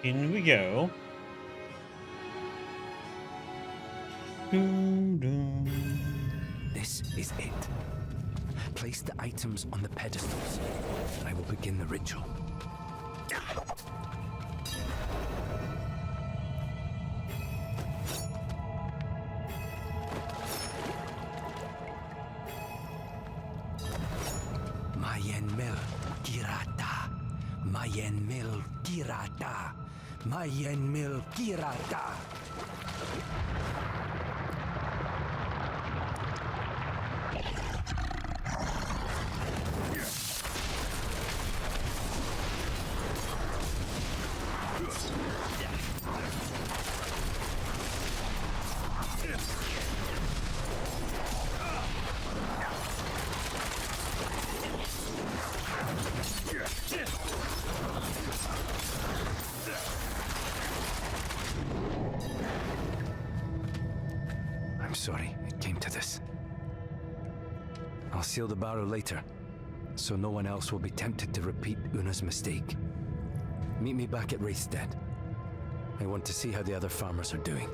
In we go. This is it. Place the items on the pedestals, and I will begin the ritual. Mayen mil girata. Mayen mil girata. Mayen mil girata. I'm sorry it came to this. I'll seal the barrow later, so no one else will be tempted to repeat Una's mistake. Meet me back at Wraithstead. I want to see how the other farmers are doing.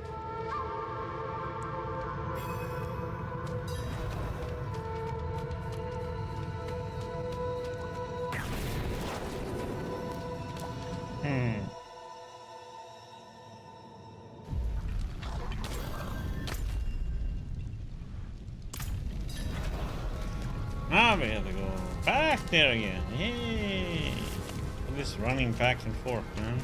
Ah, we have to go back there again. Yay! This running back and forth, man.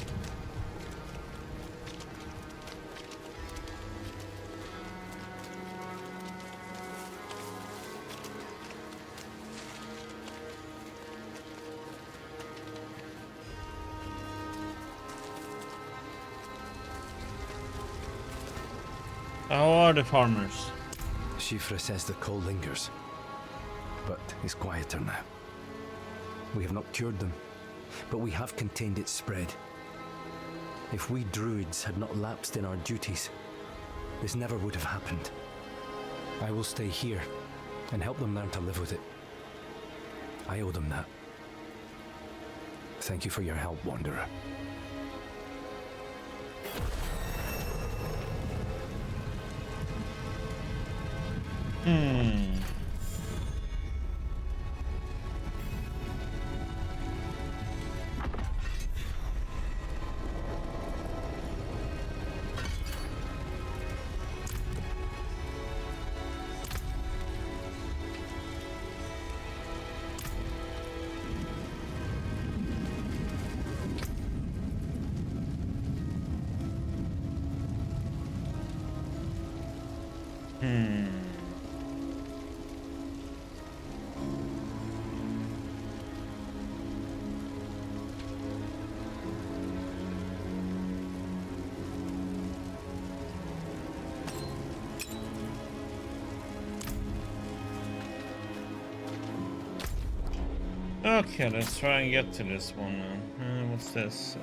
How are the farmers? Shifra says the cold lingers, but is quieter now. We have not cured them, but we have contained its spread. If we druids had not lapsed in our duties, this never would have happened. I will stay here and help them learn to live with it. I owe them that. Thank you for your help, Wanderer. Okay, let's try and get to this one now. What's this?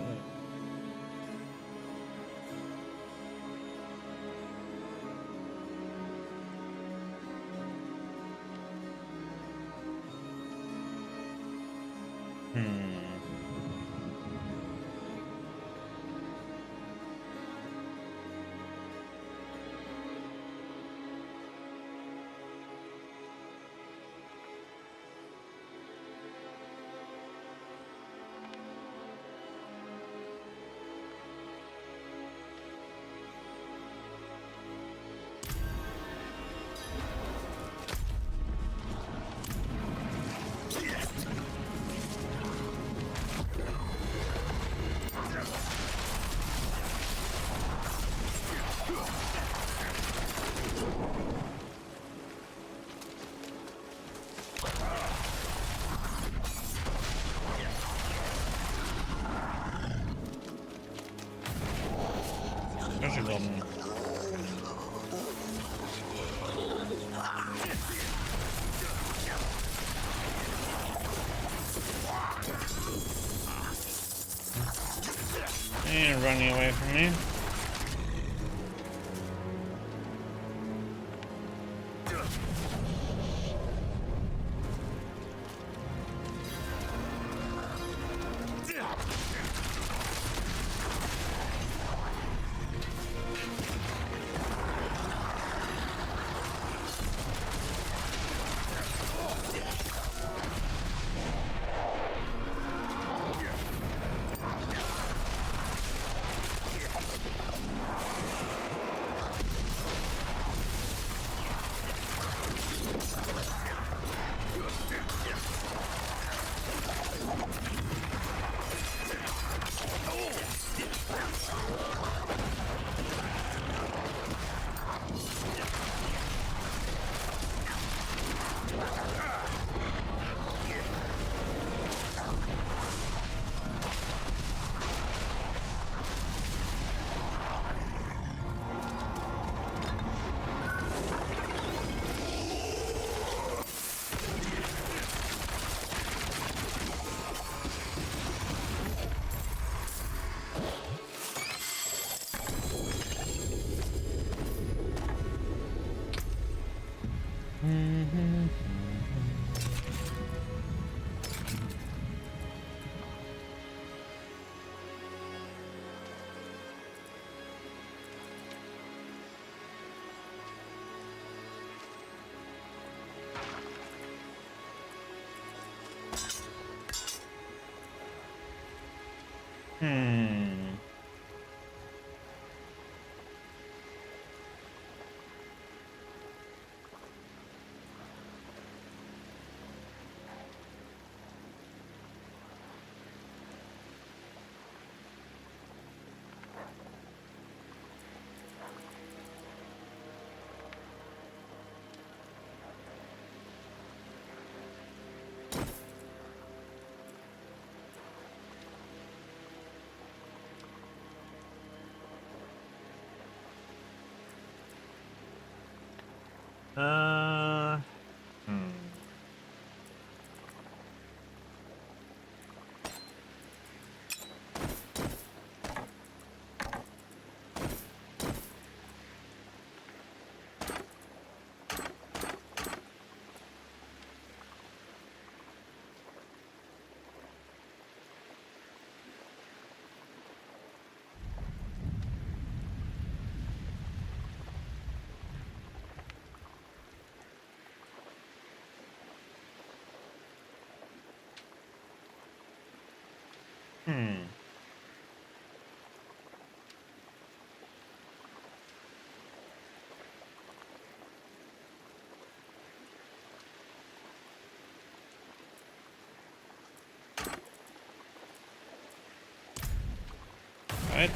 And running away from me. Right.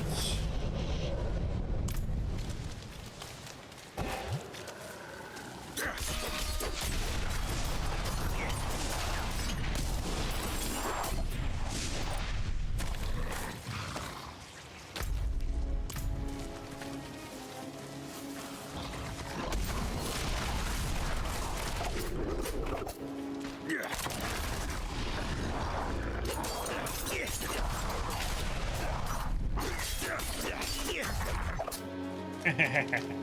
After.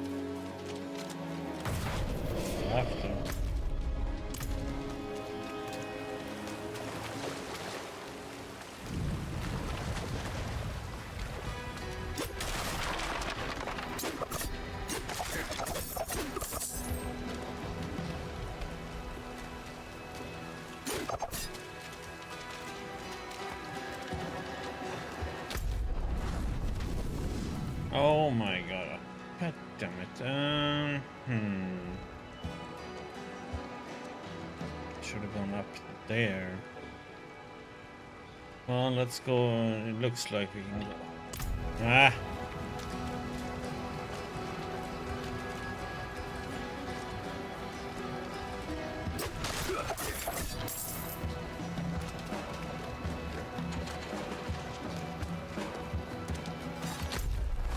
Oh my god. God damn it. Should have gone up there. Well, let's go. It looks like we can go. Ah!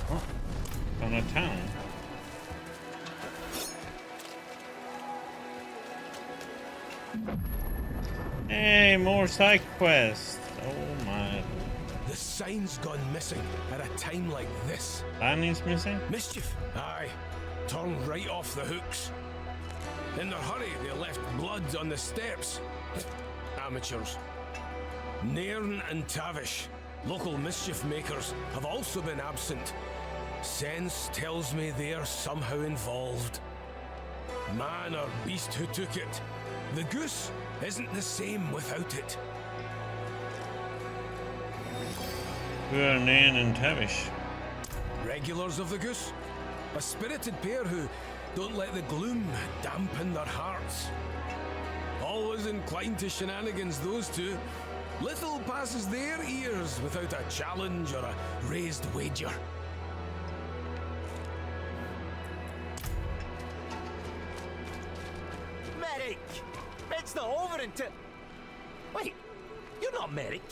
Oh, on a town. Hey, more side quests. Oh my. The sign's gone missing at a time like this. Annie's missing? Mischief. Aye. Torn right off the hooks. In their hurry, they left blood on the steps. Amateurs. Nairn and Tavish, local mischief makers, have also been absent. Sense tells me they're somehow involved. Man or beast who took it, the goose isn't the same without it. Who are Nairn and Tavish? Regulars of the goose. A spirited pair who don't let the gloom dampen their hearts. Always inclined to shenanigans, those two. Little passes their ears without a challenge or a raised wager. Merrick! It's not over until... Wait, you're not Merrick.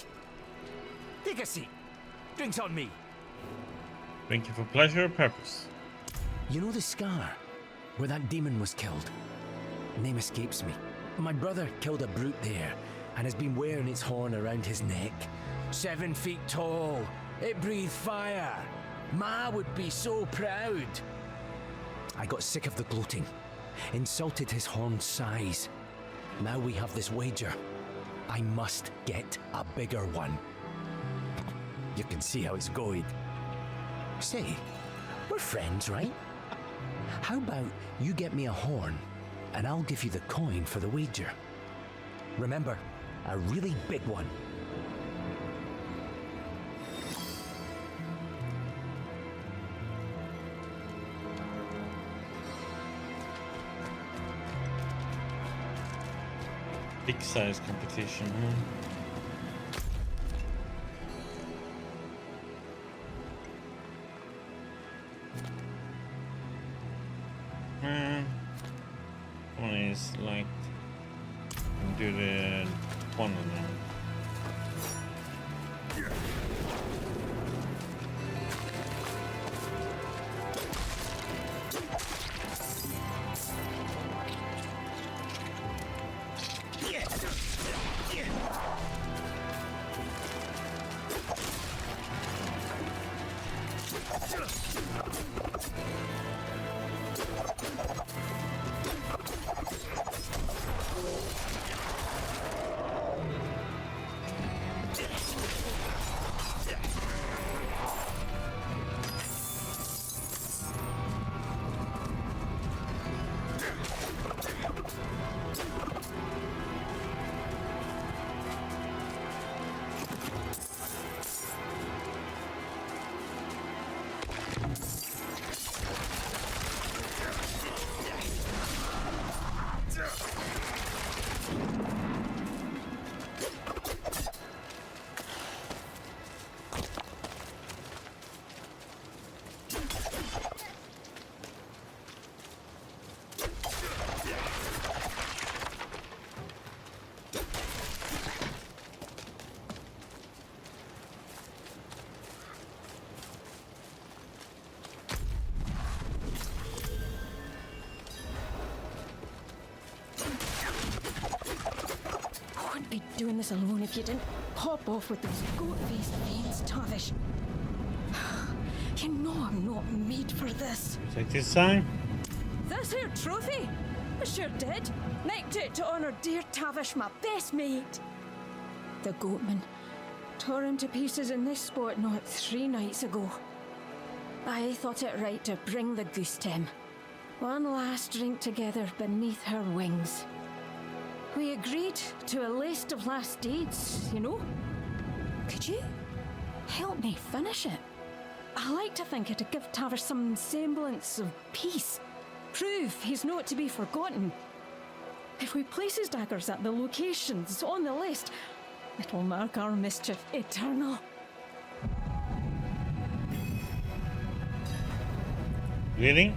Take a seat. Drinks on me. Thank you for pleasure or purpose. You know the scar where that demon was killed? Name escapes me. My brother killed a brute there and has been wearing its horn around his neck. 7 feet tall. It breathed fire. Ma would be so proud. I got sick of the gloating. Insulted his horn's size. Now we have this wager. I must get a bigger one. You can see how it's going. Say, we're friends, right? How about you get me a horn, and I'll give you the coin for the wager. Remember, a really big one. Big size competition, huh? One is like do the one of them. Doing this alone if you didn't pop off with those goat-faced fiends, Tavish. You know I'm not made for this. Take this sign. This here trophy? I sure did. Nicked it to honour dear Tavish, my best mate. The goatman tore him to pieces in this spot not 3 nights ago. I thought it right to bring the goose to him. One last drink together beneath her wings. We agreed to a list of last deeds, you know? Could you help me finish it? I like to think it'd give Tavish some semblance of peace. Prove he's not to be forgotten. If we place his daggers at the locations on the list, it'll mark our mischief eternal. Really?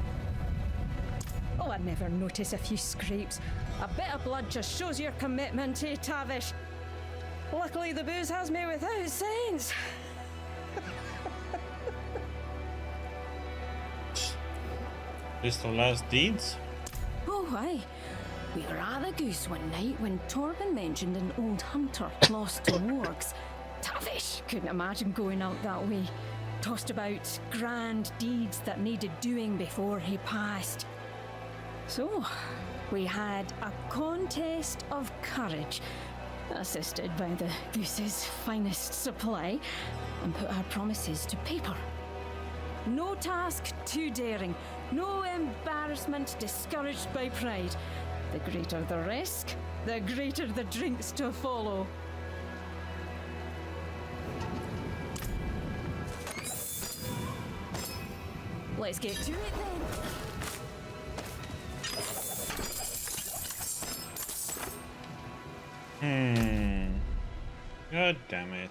Oh, I'd never notice a few scrapes. A bit of blood just shows your commitment, eh, Tavish? Luckily, the booze has me without sense. List of last deeds? Oh, aye. We were at the Goose one night when Torben mentioned an old hunter lost to wargs. Tavish couldn't imagine going out that way. Tossed about grand deeds that needed doing before he passed. So, we had a contest of courage, assisted by the Goose's finest supply, and put our promises to paper. No task too daring, no embarrassment discouraged by pride. The greater the risk, the greater the drinks to follow. Let's get to it then. God damn it.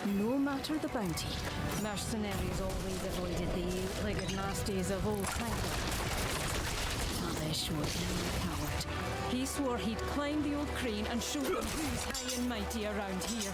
No matter the bounty, mercenaries always avoided the eight-legged nasties of old time. Tavish was no coward. He swore he'd climb the old crane and show them who's high and mighty around here.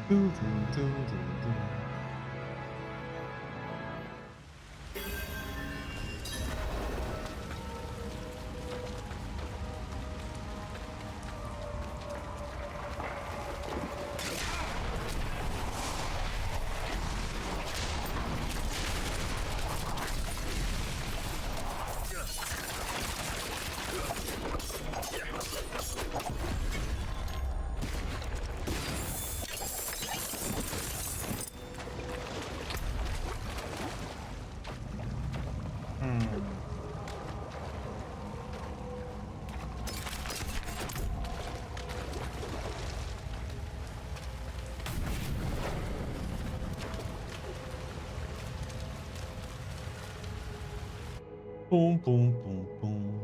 Boom, boom, boom, boom.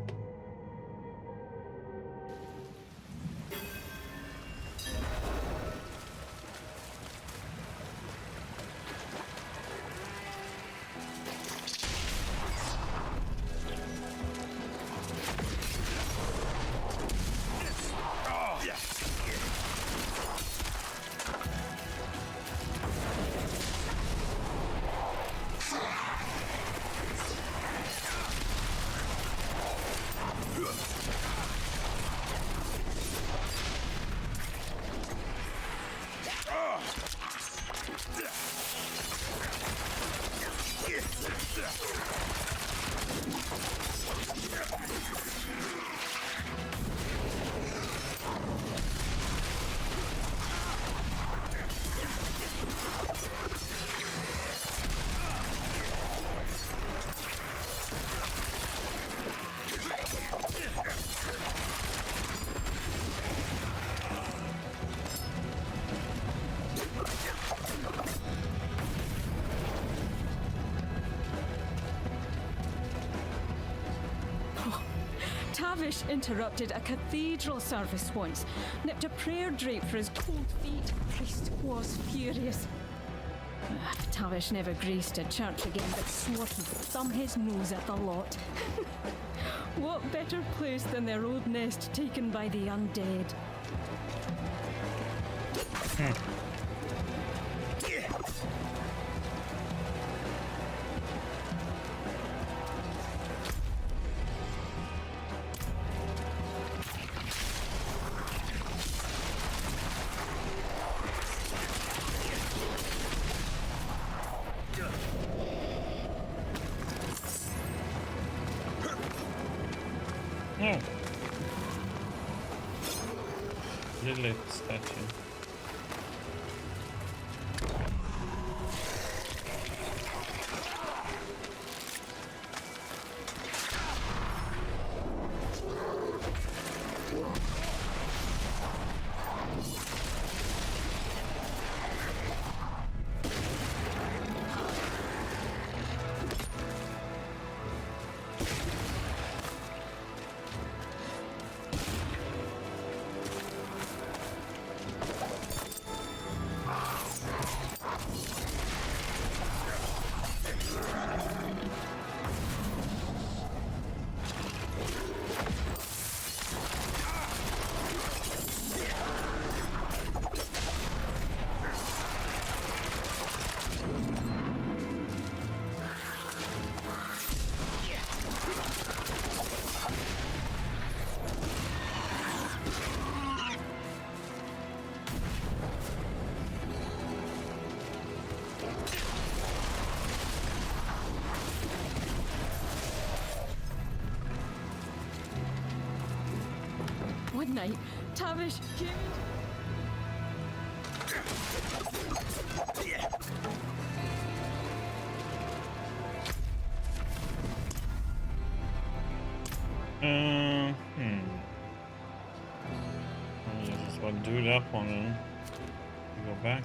Tavish interrupted a cathedral service once, nipped a prayer drape for his cold feet. The priest was furious. Tavish never graced a church again, but swore he'd thumb his nose at the lot. What better place than their old nest taken by the undead? Lilith statue. night. Tavish, Jimmy. Let's just about do that one then. Go back.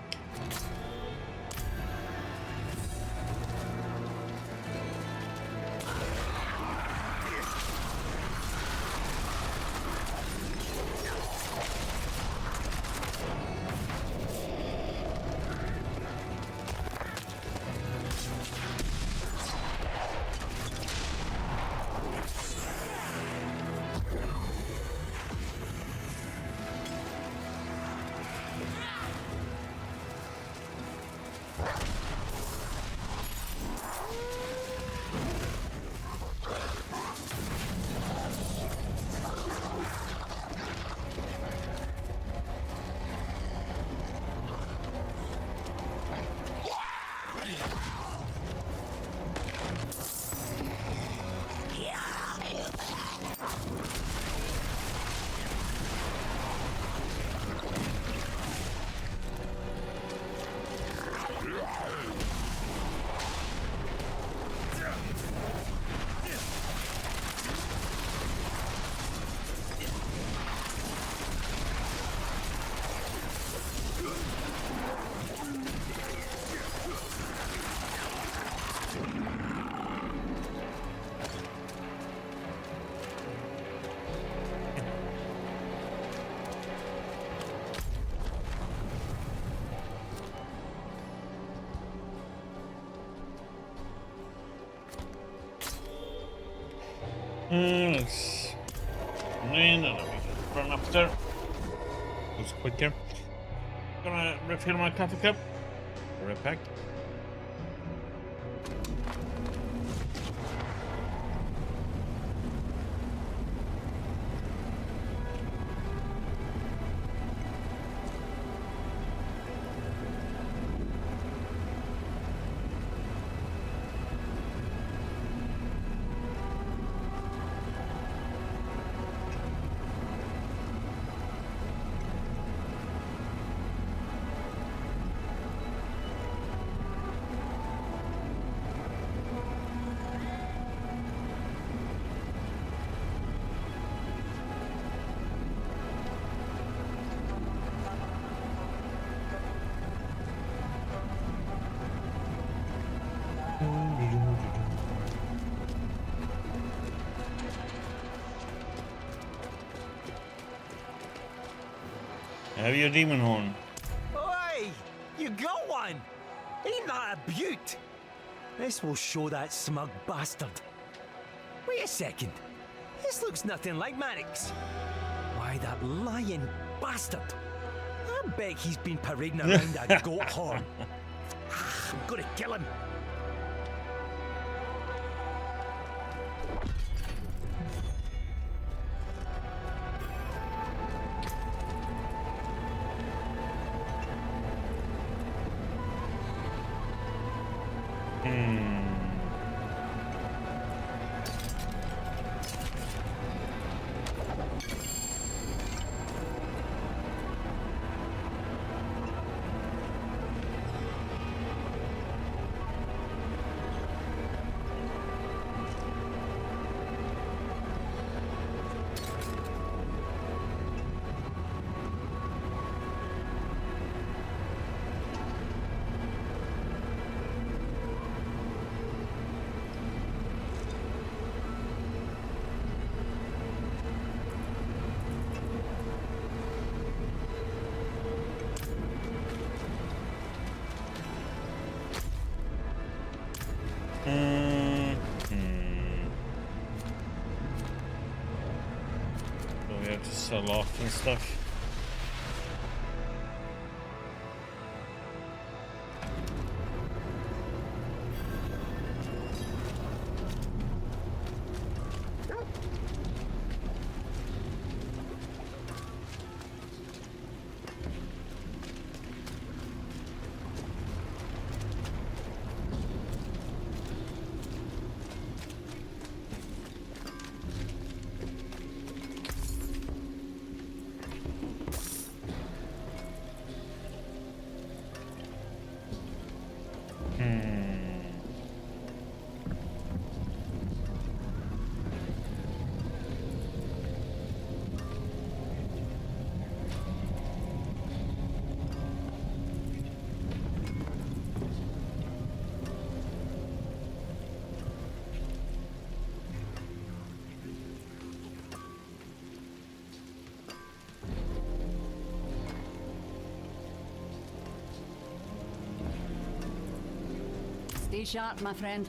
Let's land and we run up there. It was quicker. Gonna refill my coffee cup. Right back. Have your demon horn. Oi! You got one! Ain't that a beaut? This will show that smug bastard. Wait a second. This looks nothing like Marik's. Why, that lying bastard. I bet he's been parading around a goat horn. I'm gonna kill him. So we have to sell off and stuff. Stay sharp, my friend.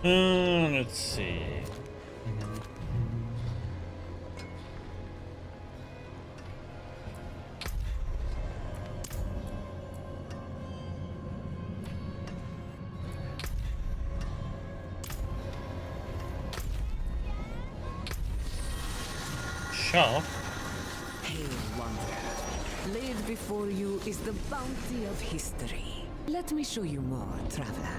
Let's see. Shop. Hail, wanderer. Laid before you is the bounty of history. Let me show you more, traveler.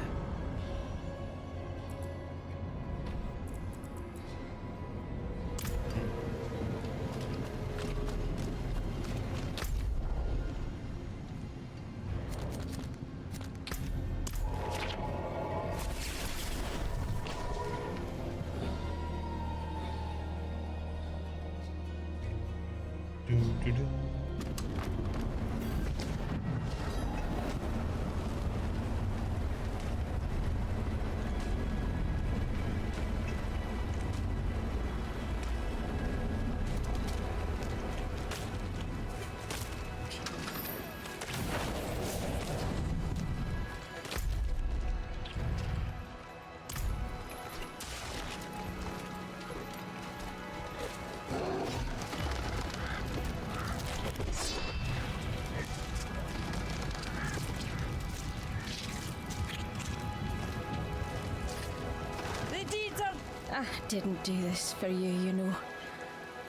I didn't do this for you, you know.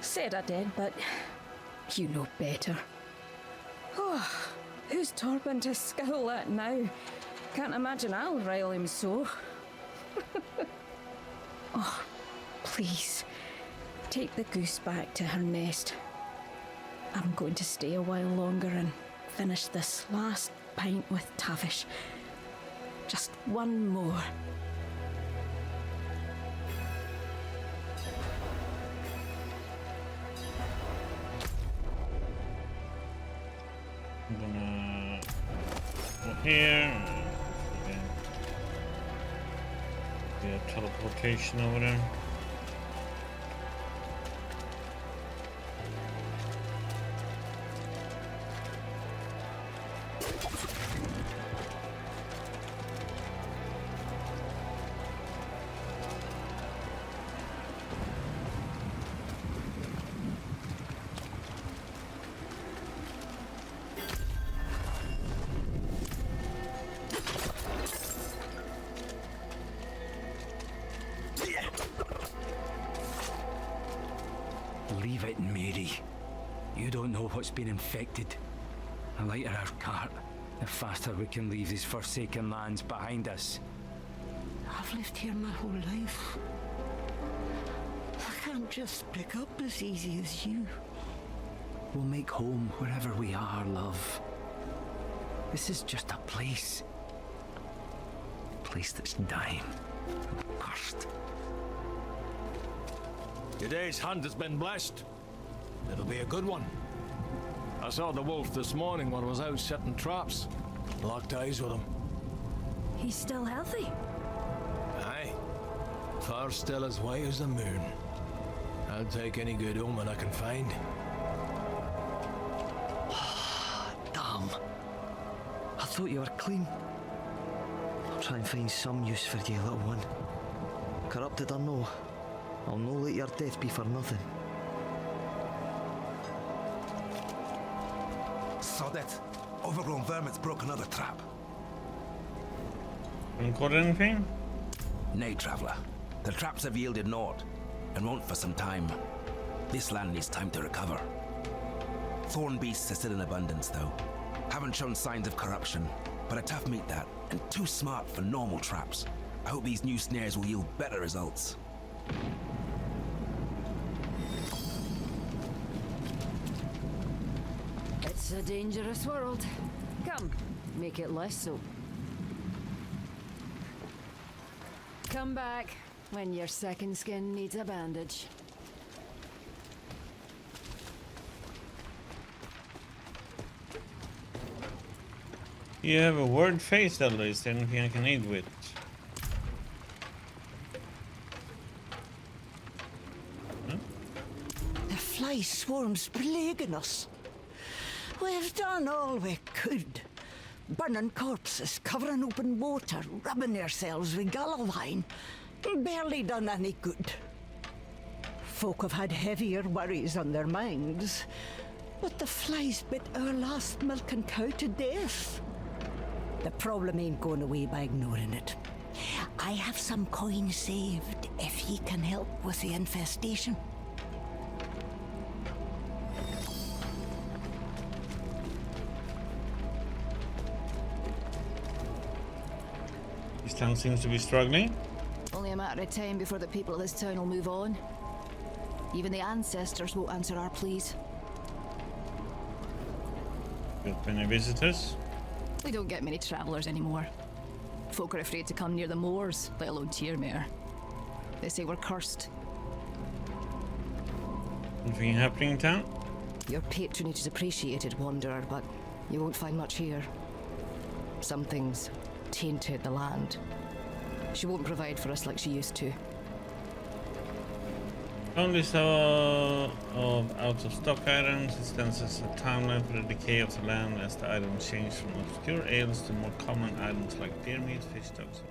Said I did, but you know better. Oh, who's Torben to scowl at now? Can't imagine I'll rile him so. Oh, please, take the goose back to her nest. I'm going to stay a while longer and finish this last pint with Tavish. Just one more. I'm gonna go here. Yeah, teleportation over there. leave it, Mary. You don't know what's been infected. The lighter our cart, the faster we can leave these forsaken lands behind us. I've lived here my whole life. I can't just pick up as easy as you. We'll make home wherever we are, love. This is just a place. A place that's dying. Cursed. Your day's hunt has been blessed. It'll be a good one. I saw the wolf this morning when I was out setting traps. Locked eyes with him. He's still healthy. Aye. Far still as white as the moon. I'll take any good omen I can find. Damn. I thought you were clean. I'll try and find some use for you, little one. Corrupted or no, I'll no let your death be for nothing. Sod it. Overgrown vermin's broke another trap. Got anything? Nay, traveller. The traps have yielded naught, and won't for some time. This land needs time to recover. Thorn beasts are still in abundance, though. Haven't shown signs of corruption, but a tough meat that, and too smart for normal traps. I hope these new snares will yield better results. It's a dangerous world. Come, make it less so. Come back when your second skin needs a bandage. You have a word face, at least. Anything I can eat with? The fly swarm's plaguing us. We've done all we could. Burning corpses, covering open water, rubbing ourselves with gallowine. Barely done any good. Folk have had heavier worries on their minds. But the flies bit our last milking cow to death. The problem ain't going away by ignoring it. I have some coin saved if ye can help with the infestation. This town seems to be struggling. Only a matter of time before the people of this town will move on. Even the ancestors won't answer our pleas. Got many visitors? We don't get many travellers anymore. Folk are afraid to come near the moors, let alone Tyrmere. They say we're cursed. Anything happening in town? Your patronage is appreciated, Wanderer, but you won't find much here. Something's tainted the land. She won't provide for us like she used to. Only saw of out-of-stock items. It stands as a timeline for the decay of the land as the items change from obscure ales to more common items like deer meat, fish stocks,